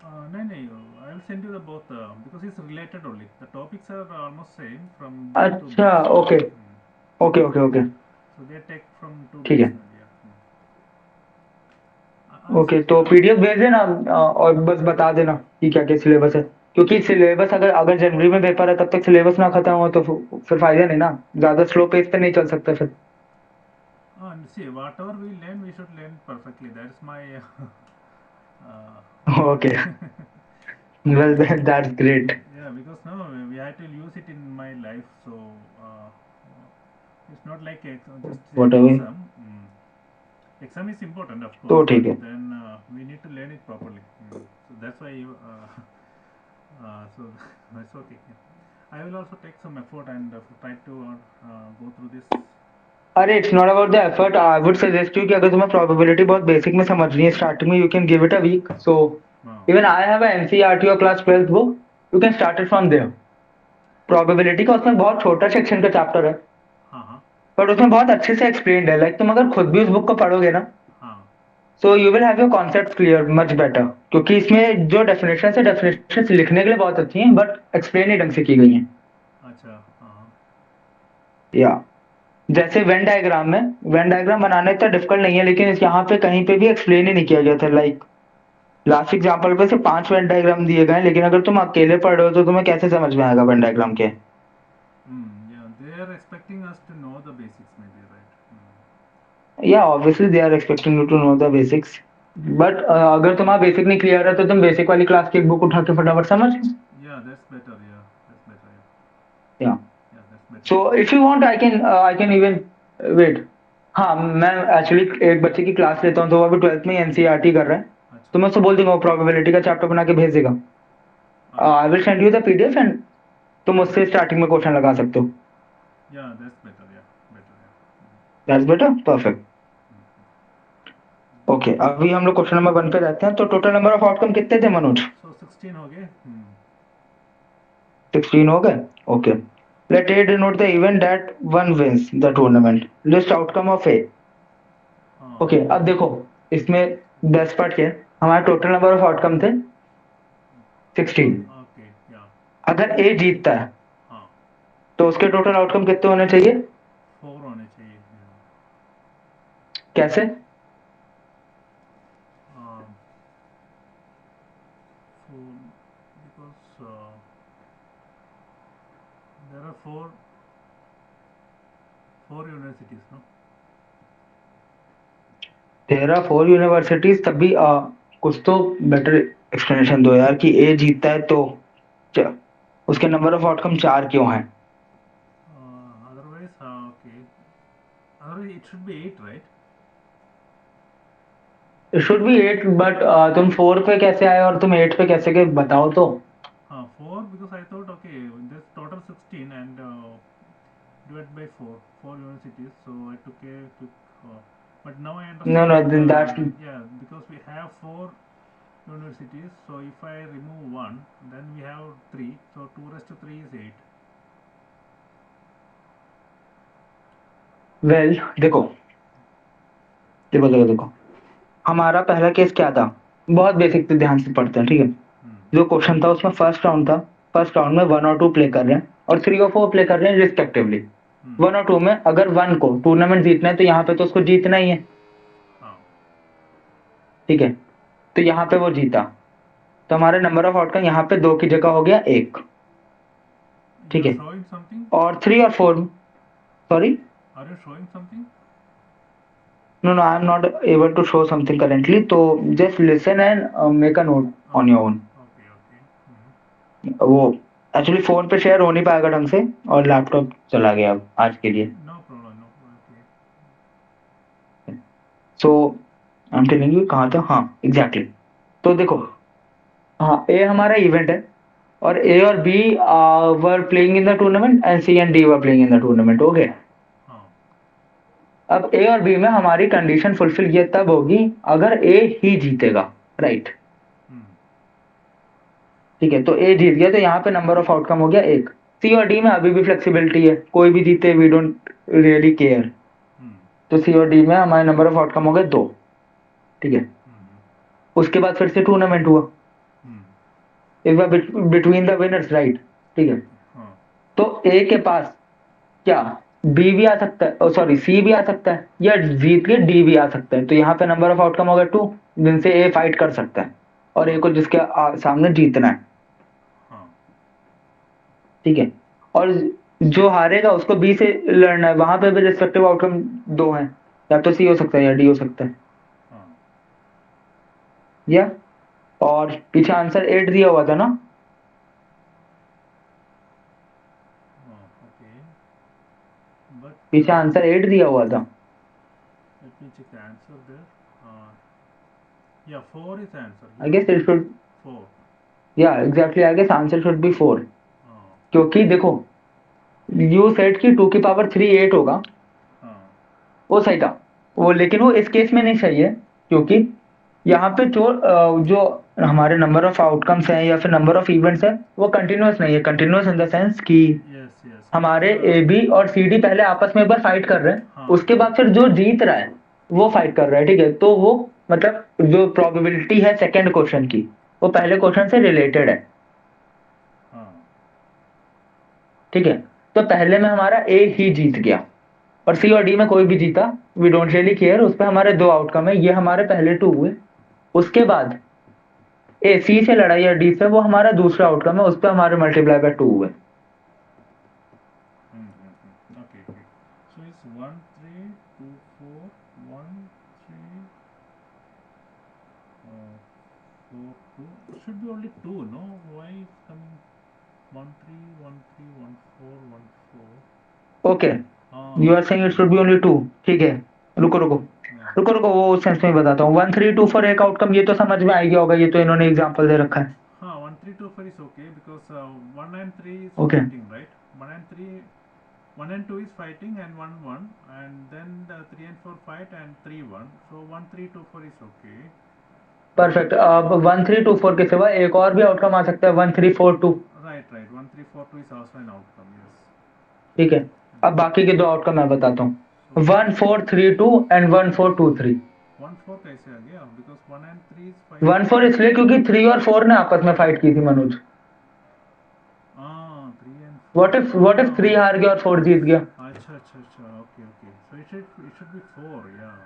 B: नहीं नहीं I will send you the both because it's related only the topics are almost same from both two
A: अच्छा,
B: books
A: okay okay okay okay,
B: so they take from two
A: ठीक है।
B: books yeah I'll
A: ओके, तो
B: yeah
A: PDF भेज देना, और बस बता देना कि क्या क्या सिलेबस है, क्योंकि सिलेबस अगर अगर जनवरी में पेपर है तब तक सिलेबस ना खत्म हो तो फिर फायदा नहीं ना, ज्यादा स्लो पेस पे नहीं चल सकता फिर।
B: and see whatever we learn we should learn perfectly that's my
A: okay, well that's great.
B: yeah because no we had to use it in my life so uh, it's not like just
A: what ever,
B: exam exam is important of
A: तो
B: course
A: ठीक
B: but
A: है।
B: then we need to learn it properly so that's why you so that's okay yeah. I will also take some effort and try to go through this
A: अरे it's not about the effort, I would suggest you कि अगर तुम्हें probability बहुत basic में समझनी है starting में, you can give it a week. So
B: हाँ
A: इवन आई हैव एनसीईआरटी और class 12th book, you can start it from there. Probability का उसमें बहुत छोटा सेक्शन का चैप्टर है,
B: हाँ हाँ
A: बट उसमें बहुत अच्छे से एक्सप्लेन्ड है। लाइक तुम अगर खुद भी उस बुक को पढ़ोगे ना,
B: हाँ
A: so you will have your concept clear much better, क्योंकि इसमें जो डेफिनेशन है, डेफिनेशन लिखने के लिए बहुत अच्छी हैं बट एक्सप्लेन ही ढंग से की गई हैं।
B: अच्छा हाँ
A: या जैसे वेन डायग्राम बनाना इतना डिफिकल्ट नहीं है, लेकिन यहाँ पे कहीं पे भी एक्सप्लेन ही नहीं किया गया था। लाइक लास्ट एग्जाम्पल पे सिर्फ 5 वेन डायग्राम दिए गए हैं, लेकिन अगर तुम अकेले पढ़ रहे हो तो तुम्हें कैसे समझ में आएगा वेन डायग्राम के?
B: yeah they are expecting us to know the basics maybe right
A: yeah obviously they are expecting you to know the basics, but अगर तुम्हारा बेसिक नहीं क्लियर है तो तुम बेसिक वाली क्लास की एक बुक उठा के फटाफट समझ।
B: yeah that's better yeah that's better
A: या
B: yeah that's better
A: so if you want I can even wait. हाँ, मैं एक्चुअली एक बच्चे की क्लास लेता हूँ, तो वो अभी 12th में एनसीईआरटी कर रहा है,
B: अच्छा
A: तो मैं उससे बोल दूंगा वो प्रोबेबिलिटी का चैप्टर बना के भेज देगा।
B: अच्छा
A: आई will send you the PDF and तुम उससे स्टार्टिंग में क्वेश्चन लगा सकते हो।
B: yeah that's better yeah better yeah
A: that's better, perfect. Okay, अभी हम लोग क्वेश्चन नंबर 1 पे रहते हैं। तो टोटल नंबर ऑफ आउटकम कितने थे मनोज?
B: so 16 हो गए
A: 16 हो गए। Okay, let A denote the event that one wins the tournament, list outcome of A.
B: हाँ
A: ओके, अब देखो, इसमें बेस्ट पार्ट क्या है, हमारा टोटल नंबर ऑफ आउटकम थे 16।
B: ओके या
A: अगर ए जीतता है
B: हाँ
A: तो उसके टोटल आउटकम कितने होने चाहिए?
B: 4 होने चाहिए
A: कैसे?
B: um, so because there are four universities no
A: तेरह 4 यूनिवर्सिटीज, तब भी कुछ तो बेटर एक्सप्लेनेशन दो यार, कि ए जीतता है तो च- उसके नंबर ऑफ आउटकम 4 क्यों हैं?
B: otherwise okay otherwise it should be 8 right
A: it should B 8, but तुम 4 पे कैसे आए और तुम 8 पे कैसे गए, बताओ तो।
B: 4 because I thought okay there's total 16 and divided by 4 universities so I took but now I
A: know
B: understand
A: no,
B: that
A: that's,
B: yeah because we have 4 universities so if I remove 1 then we have 3 so 2 raised to 3 is 8
A: well देखो देखो देखो देखो, हमारा पहला case क्या था, बहुत basic से ध्यान से पढ़ते हैं, ठीक है। जो क्वेश्चन था उसमें फर्स्ट राउंड था, फर्स्ट राउंड में 1 और 2 प्ले कर रहे हैं और 3 और 4 प्ले कर रहे हैं रिस्पेक्टिवली। 1 और 2 में अगर 1 को टूर्नामेंट जीतना है तो यहाँ पे तो उसको जीतना ही है,
B: हाँ
A: ठीक है। तो यहाँ पे वो जीता, तो हमारे नंबर ऑफ आउटकम यहाँ पे 2 की जगह हो गया 1, ठीक
B: you
A: है।
B: are showing something,
A: और 3 और 4, sorry,
B: are you showing something?
A: no, I am not able to show something currently, तो just listen and make a note on your own.
B: Okay, okay.
A: वो एक्चुअली फोन पे share हो नहीं पाएगा ढंग से और लैपटॉप चला गया अब आज के लिए,
B: No problem, no problem. Okay.
A: So I am telling you कहाँ था, हाँ एग्जैक्टली। तो देखो, हाँ ए हमारा इवेंट है और ए और B were playing in the tournament and C and D were playing in the tournament, okay.
B: हाँ
A: अब ए और बी में हमारी कंडीशन फुलफिल ये तब होगी अगर ए ही जीतेगा, राइट, ठीक है। तो ए जीत गया तो यहाँ पे नंबर ऑफ आउटकम हो गया 1। सी और डी में अभी भी फ्लेक्सिबिलिटी है, कोई भी जीते वी डोंट रियली केयर। तो सी और डी में हमारे नंबर ऑफ आउटकम हो गए 2, ठीक है। उसके बाद फिर से टूर्नामेंट हुआ, इस बार बिटवीन द विनर्स, राइट, ठीक है।
B: हाँ
A: तो ए के पास क्या बी भी आ सकता है, सॉरी सी भी आ सकता है, या जीत के डी भी आ सकता है। तो यहाँ पे नंबर ऑफ आउटकम हो गया 2, जिनसे ए फाइट कर सकता है और ए को जिसके सामने जीतना है,
B: हाँ
A: ठीक है। और जो हारेगा उसको बी से लड़ना है, वहां पे भी रिस्पेक्टिव आउटकम 2 हैं, या तो सी हो सकता है या डी हो सकता है,
B: हाँ
A: या। और पीछे आंसर 8 दिया हुआ था ना,
B: okay. But
A: पीछे आंसर 8 दिया हुआ था।
B: let me check the answer there. Yeah, 4 is the answer.
A: I guess it should,
B: 4.
A: Yeah exactly, I guess answer should be 4,
B: हाँ
A: क्योंकि देखो यू सेट की 2 की पावर 3 8 होगा,
B: हाँ
A: वो सही था वो, लेकिन वो इस केस में नहीं सही है, क्योंकि यहाँ पे जो हमारे नंबर ऑफ आउटकम्स हैं या फिर नंबर ऑफ इवेंट्स है वो कंटिन्यूअस नहीं है। कंटिन्यूअस इन द सेंस कि
B: yes yes
A: हमारे
B: because,
A: ए बी और सी डी पहले आपस में एक बार फाइट कर रहे हैं,
B: हाँ
A: उसके बाद फिर जो जीत रहा है वो फाइट कर रहा है, ठीक है। तो वो मतलब जो प्रोबेबिलिटी है सेकंड क्वेश्चन की वो पहले क्वेश्चन से रिलेटेड है,
B: हाँ
A: ठीक है। तो पहले में हमारा ए ही जीत गया और सी और डी में कोई भी जीता, वी डोंट रियली केयर, उस पर हमारे 2 आउटकम है, ये हमारे पहले 2 हुए। उसके बाद ए सी से लड़ा या डी से, वो हमारा दूसरा आउटकम है, उस पर हमारे मल्टीप्लाई बाय 2 हुए।
B: okay okay. So it's 1 3 2 4 1 3 4 2. It should be only 2, no? Why it's coming 1 3 1 3 1 4 1 4?
A: Okay,
B: हाँ
A: you are saying it should be only 2, ठीक है। रुको रुको
B: हाँ
A: रुको रुको, वो उस सेंस में बताता हूँ। 1 3 2 4 एक आउटकम, ये तो समझ में आ गया होगा, ये तो इन्होंने एग्जांपल दे रखा है,
B: हाँ 1 3 2 4 is okay because 1 and 3 is
A: okay.
B: fighting, right? 1 and 3 1 and 2 is fighting and 1 1 and then the 3 and 4 fight and 3 1, so 1 3 2 4 is okay.
A: Perfect. अब 1 3 2 4 के सिवा एक और भी आउटकम आ सकता है, 1 3 4 2,
B: Right 1 3 4 2 is also an outcome, yes.
A: ठीक है। अब बाकी के 2 आउटकम मैं बताता हूँ,
B: So
A: 1 4 3 2 एंड 1 4 2 3।
B: 1 4 कैसे आ गया? Because 1 and 3 is fighting.
A: 1 4 इसलिए क्योंकि 3 और 4 ने आपस में फाइट की थी मनोज।
B: 3 and 4.
A: व्हाट इफ 3 हार गया और 4 जीत गया,
B: अच्छा अच्छा अच्छा, okay okay. So it should be 4, yeah.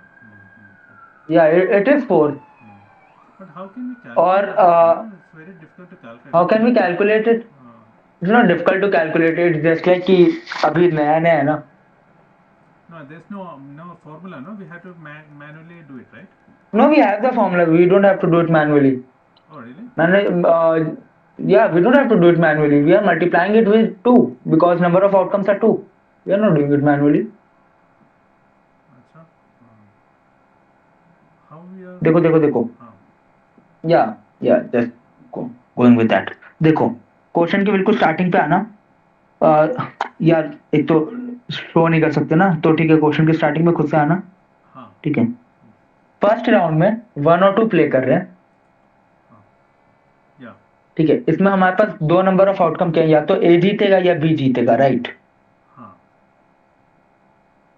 A: या it is 4।
B: But how can we
A: और
B: calculate this? No? It's very difficult to calculate.
A: How can we calculate it, it's not difficult to calculate it, just like कि अभी नया नया है ना।
B: No, there's no formula, no? We have to manually do it, right?
A: No we have the formula, we don't have to do it manually.
B: Oh, really?
A: Yeah, we don't have to do it manually. We are multiplying it with 2 because number of outcomes are 2. We are not doing it manually.
B: अच्छा. How we are?
A: देखो देखो देखो,
B: हाँ.
A: या just going with that. देखो question के बिल्कुल starting पे आना, यार एक तो शो नहीं कर सकते ना, तो ठीक है, क्वेश्चन के स्टार्टिंग में खुद से आना,
B: हाँ.
A: ठीक है। फर्स्ट राउंड में 1 और 2 प्ले कर रहे हैं,
B: Yeah.
A: ठीक है। इसमें हमारे पास 2 नंबर ऑफ आउटकम क्या है, या तो ए जीतेगा या बी जीतेगा, राइट।
B: हाँ.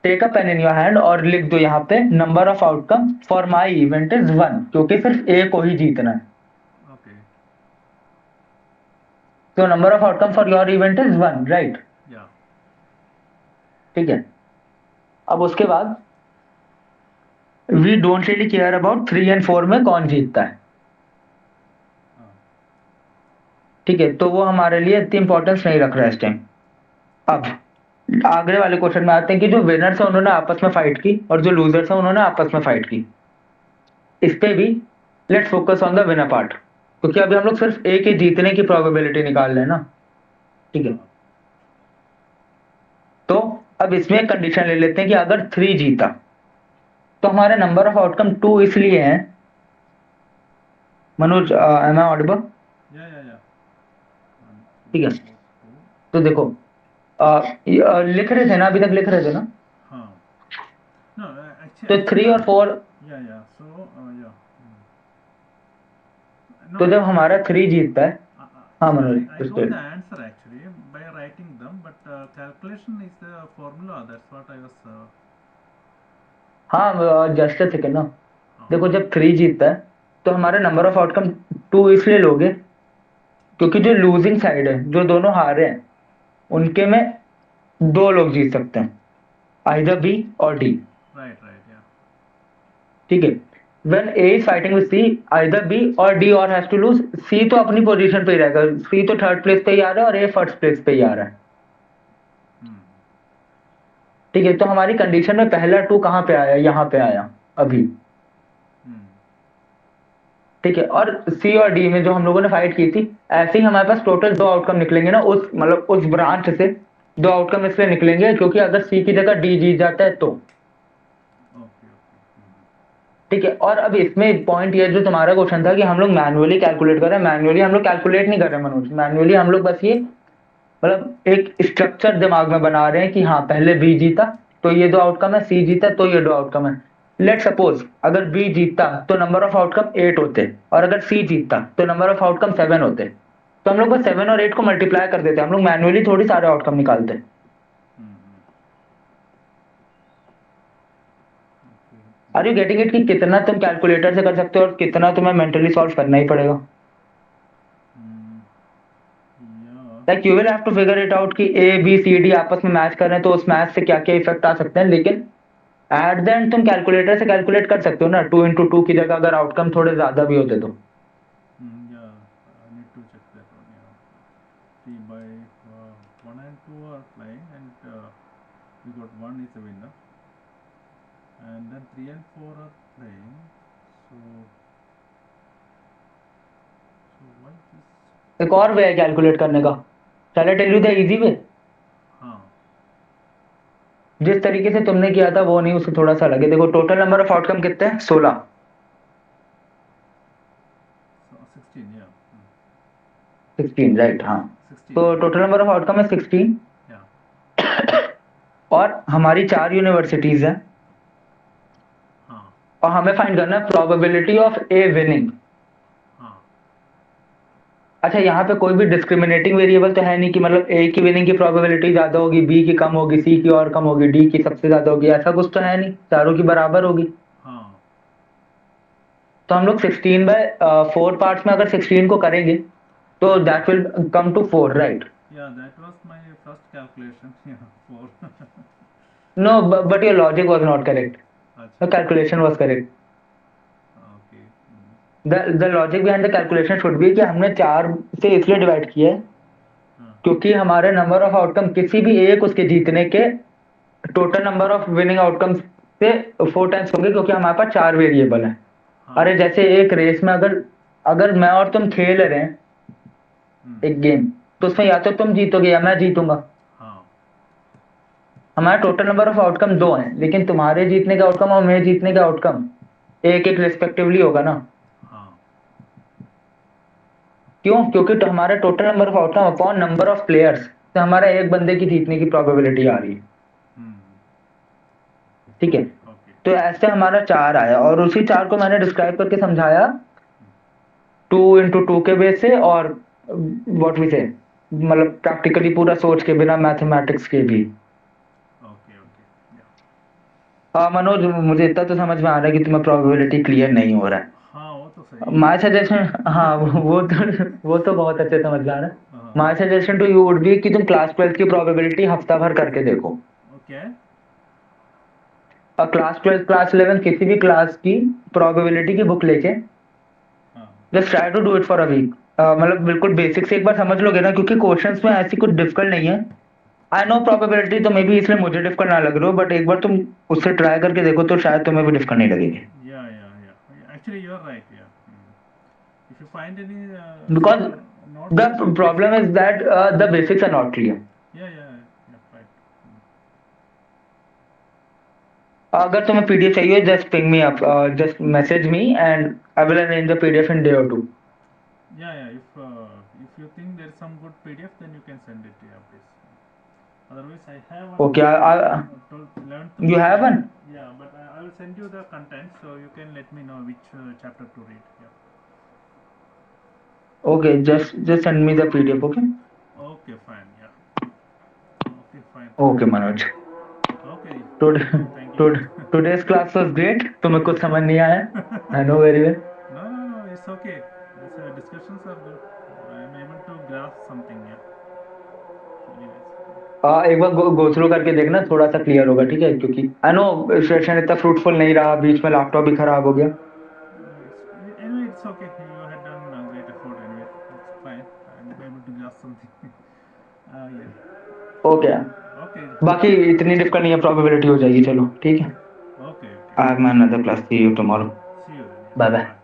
A: Take a pen in your hand और लिख दो यहाँ पे number of outcome for my event is 1, क्योंकि सिर्फ ए को ही जीतना है।
B: Okay.
A: तो number of outcome for your event is 1, right?
B: Yeah.
A: ठीक है। अब उसके बाद we don't really care about 3 and 4 में कौन जीतता है।
B: हाँ.
A: ठीक है, तो वो हमारे लिए इतनी इंपॉर्टेंस नहीं रख रहा है इस टाइम। अब आगे वाले क्वेश्चन में आते हैं कि जो विनर्स है उन्होंने आपस में फाइट की और जो लूजर्स है उन्होंने आपस में फाइट की। इस पे भी let's focus on the winner part, क्योंकि अभी हम लोग सिर्फ ए के जीतने की प्रोबेबिलिटी निकाल रहे हैं ना। ठीक है, तो अब इसमें एक कंडीशन ले लेते हैं कि अगर 3 जीता तो हमारे नंबर ऑफ आउटकम 2 इसलिए हैं। Manoj, am I audible?
B: Yeah.
A: ठीक है,
B: 1, 2, 3, 4.
A: तो देखो लिख रहे थे ना, अभी तक लिख रहे थे ना?
B: हाँ. No,
A: तो 3 और 4,
B: yeah. So, yeah.
A: तो
B: No,
A: जब हमारा 3 जीतता है, हाँ Manoj,
B: I know
A: state.
B: the answer actually by writing them, but calculation is the formula. That's what I was.
A: हाँ, जस्ट सेकेंड ना।
B: हाँ.
A: देखो जब 3 जीतता है तो हमारे नंबर ऑफ आउटकम 2 इसलिए लोगे क्योंकि जो लूजिंग साइड है, जो दोनों हारे हैं, उनके में 2 लोग जीत सकते हैं, आइदर बी और डी।
B: Right. Yeah.
A: ठीक है, when A is fighting with C, either B और डी और हैज टू लूज। सी तो अपनी पोजीशन पे ही रहेगा, सी तो थर्ड प्लेस पे ही आ रहा है और ए फर्स्ट प्लेस पे ही आ रहा है।
B: Hmm.
A: ठीक है, तो हमारी कंडीशन में पहला 2 कहाँ पे आया? यहाँ पे आया अभी।
B: Hmm.
A: ठीक है, और सी और डी में जो हम लोगों ने फाइट की थी, ऐसे ही हमारे पास टोटल 2 आउटकम निकलेंगे ना, उस मतलब उस ब्रांच से 2 आउटकम इसलिए निकलेंगे क्योंकि अगर सी की जगह डी जीत जाता है तो।
B: Okay.
A: ठीक है, और अब इसमें पॉइंट ये जो तुम्हारा क्वेश्चन था कि हम लोग मैन्युअली कैलकुलेट कर रहे हैं, मैन्युअली हम लोग कैलकुलेट नहीं कर रहे हैं मनोज। मैन्युअली हम लोग बस ये मतलब एक स्ट्रक्चर दिमाग में बना रहे हैं कि हाँ पहले बी जीता तो ये 2 आउटकम है, सी जीता तो ये 2 आउटकम है। लेट सपोज अगर बी जीतता तो नंबर ऑफ आउटकम 8 होते, और अगर सी जीतता तो नंबर ऑफ आउटकम 7 होते। तो हम लोग बस 7 और 8 को मल्टीप्लाई कर देते, हम लोग मैन्युअली थोड़ी सारे आउटकम निकालते। आर यू गेटिंग इट कि कितना तुम कैलकुलेटर से कर सकते हो और कितना तुम्हें मेंटली सॉल्व करना ही पड़ेगा।
B: Yeah.
A: Like you will have to figure it out कि ए बी सी डी आपस में मैच कर रहे हैं तो उस मैच से क्या क्या इफेक्ट आ सकते हैं, लेकिन एट द एंड तुम कैलकुलेटर से कैलकुलेट कर सकते हो ना। 2 into 2 की जगह अगर आउटकम थोड़े ज्यादा भी होते तो।
B: Yeah. I need to check that one. Yeah. See, by 1 and 2 are playing, and we got 1 is a winner, and then 3 and 4 are playing. So why this?
A: एक और वे है कैलकुलेट करने का, चलो tell you the easy way.
B: हाँ.
A: जिस तरीके से तुमने किया था वो नहीं, उससे थोड़ा सा अलग है। देखो टोटल नंबर ऑफ आउटकम कितने हैं? 16।
B: So 16. Yeah.
A: 16 राइट, हाँ।
B: 16.
A: तो टोटल नंबर ऑफ आउटकम है 16,
B: Yeah.
A: और हमारी 4 यूनिवर्सिटीज हैं,
B: हाँ.
A: और हमें फाइंड करना है प्रोबेबिलिटी ऑफ ए विनिंग।
B: हाँ.
A: अच्छा, यहाँ पे कोई भी डिस्क्रिमिनेटिंग वेरिएबल तो है नहीं कि मतलब ए की विनिंग की प्रोबेबिलिटी ज्यादा होगी, बी की कम होगी, सी की और कम होगी, डी की सबसे ज्यादा होगी, ऐसा कुछ तो है नहीं, चारों की बराबर होगी।
B: हाँ.
A: तो हम लोग 16 बाय 4 पार्ट्स में अगर 16 को करेंगे तो that will come to 4, right?
B: Yeah, that was my first calculation. Yeah, 4.
A: No, but your logic was not correct,
B: अच्छा.
A: The calculation was correct.
B: Okay.
A: The logic behind the calculation should be कि हमने 4 से इसलिए divide किया है
B: हाँ.
A: क्योंकि हमारे नंबर ऑफ आउटकम किसी भी एक उसके जीतने के total number of winning outcome से 4 टाइम्स होंगे, क्योंकि हमारे पास 4 वेरिएबल है।
B: हाँ.
A: अरे जैसे एक रेस में अगर अगर मैं और तुम खेल रहे हैं एक गेम, तो उसमें या तो तुम जीतोगे या मैं जीतूंगा।
B: हाँ.
A: हमारा टोटल नंबर ऑफ आउटकम 2 है, लेकिन तुम्हारे जीतने का आउटकम और मेरे जीतने का आउटकम एक एक रिस्पेक्टिवली होगा ना।
B: हाँ.
A: क्यों? क्योंकि तो हमारा total number of outcome upon number of players से हमारा एक बंदे की जीतने की प्रोबेबिलिटी आ रही है। ठीक है,
B: Okay.
A: तो ऐसे हमारा 4 आया, और उसी 4 को मैंने डिस्क्राइब करके समझाया 2 into 2 के बेस से, और व्हाट वी से मतलब प्रैक्टिकली पूरा सोच के बिना मैथमेटिक्स के भी।
B: Okay. Yeah.
A: मनोज, मुझे इतना तो समझ में आ रहा है कि तुम्हें प्रोबेबिलिटी क्लियर नहीं हो रहा है।
B: हाँ वो तो सही है।
A: माय सजेशन, हाँ वो तो बहुत अच्छे समझ में आ रहा है।
B: हाँ
A: my suggestion to you would be कि तुम क्लास 12 की प्रोबेबिलिटी हफ्ता भर करके देखो।
B: ओके।
A: और क्लास 12 क्लास 11 किसी भी क्लास की प्रोबेबिलिटी की बुक लेके
B: हाँ
A: just try to do it for a week. मतलब बिल्कुल बेसिक से एक बार समझ लोगे ना, क्योंकि क्वेश्चंस में ऐसी कुछ डिफिकल्ट नहीं है। आई नो प्रोबेबिलिटी तो मे बी इसलिए मुझे डिफिकल्ट ना लग रही हो, बट एक बार तुम उससे ट्राई करके देखो तो शायद तुम्हें भी डिफिकल्ट नहीं लगेगी।
B: yeah, actually you're right, yeah. If you find any
A: because
B: not
A: the
B: clear
A: problem
B: basics.
A: Is that the basics are not clear.
B: Yeah, right.
A: अगर तुम्हें पीडीएफ चाहिए just ping me up, just message me and I will arrange the PDF in day or two.
B: Yeah, if you think there's some good PDF, then you can send it, yeah, please. Otherwise, I have one
A: okay,
B: 12th, 11th to
A: you
B: 12th
A: have one?
B: level. Yeah, but I will send you the content, so you can let me know which chapter to read. Yeah.
A: Okay, just send me the PDF. Okay.
B: Okay, fine. Yeah. Okay, fine.
A: Okay Manoj,
B: Okay.
A: Today
B: Thank you.
A: Today's class was great. तुम्हें कुछ समझ नहीं आया, I know very well.
B: No, it's okay. These discussions are good. I am able to grasp something. Yeah. Anyways.
A: एक बार go through करके देखना, थोड़ा सा क्लियर होगा, ठीक है? क्योंकि आई नो सेशन इतना फ्रूटफुल नहीं रहा, बीच में लैपटॉप भी खराब हो गया।
B: Anyway, it's okay. You had done a great effort. Anyway, it's fine. I'm able to grasp something. Yeah.
A: Okay,
B: Okay.
A: बाकी इतनी डिफिकल्ट नहीं है, प्रोबेबिलिटी हो जाएगी। चलो ठीक है।
B: Okay.
A: I have my another class, see you tomorrow.
B: See you then.
A: Bye
B: Yeah.
A: Bye.
B: Bye.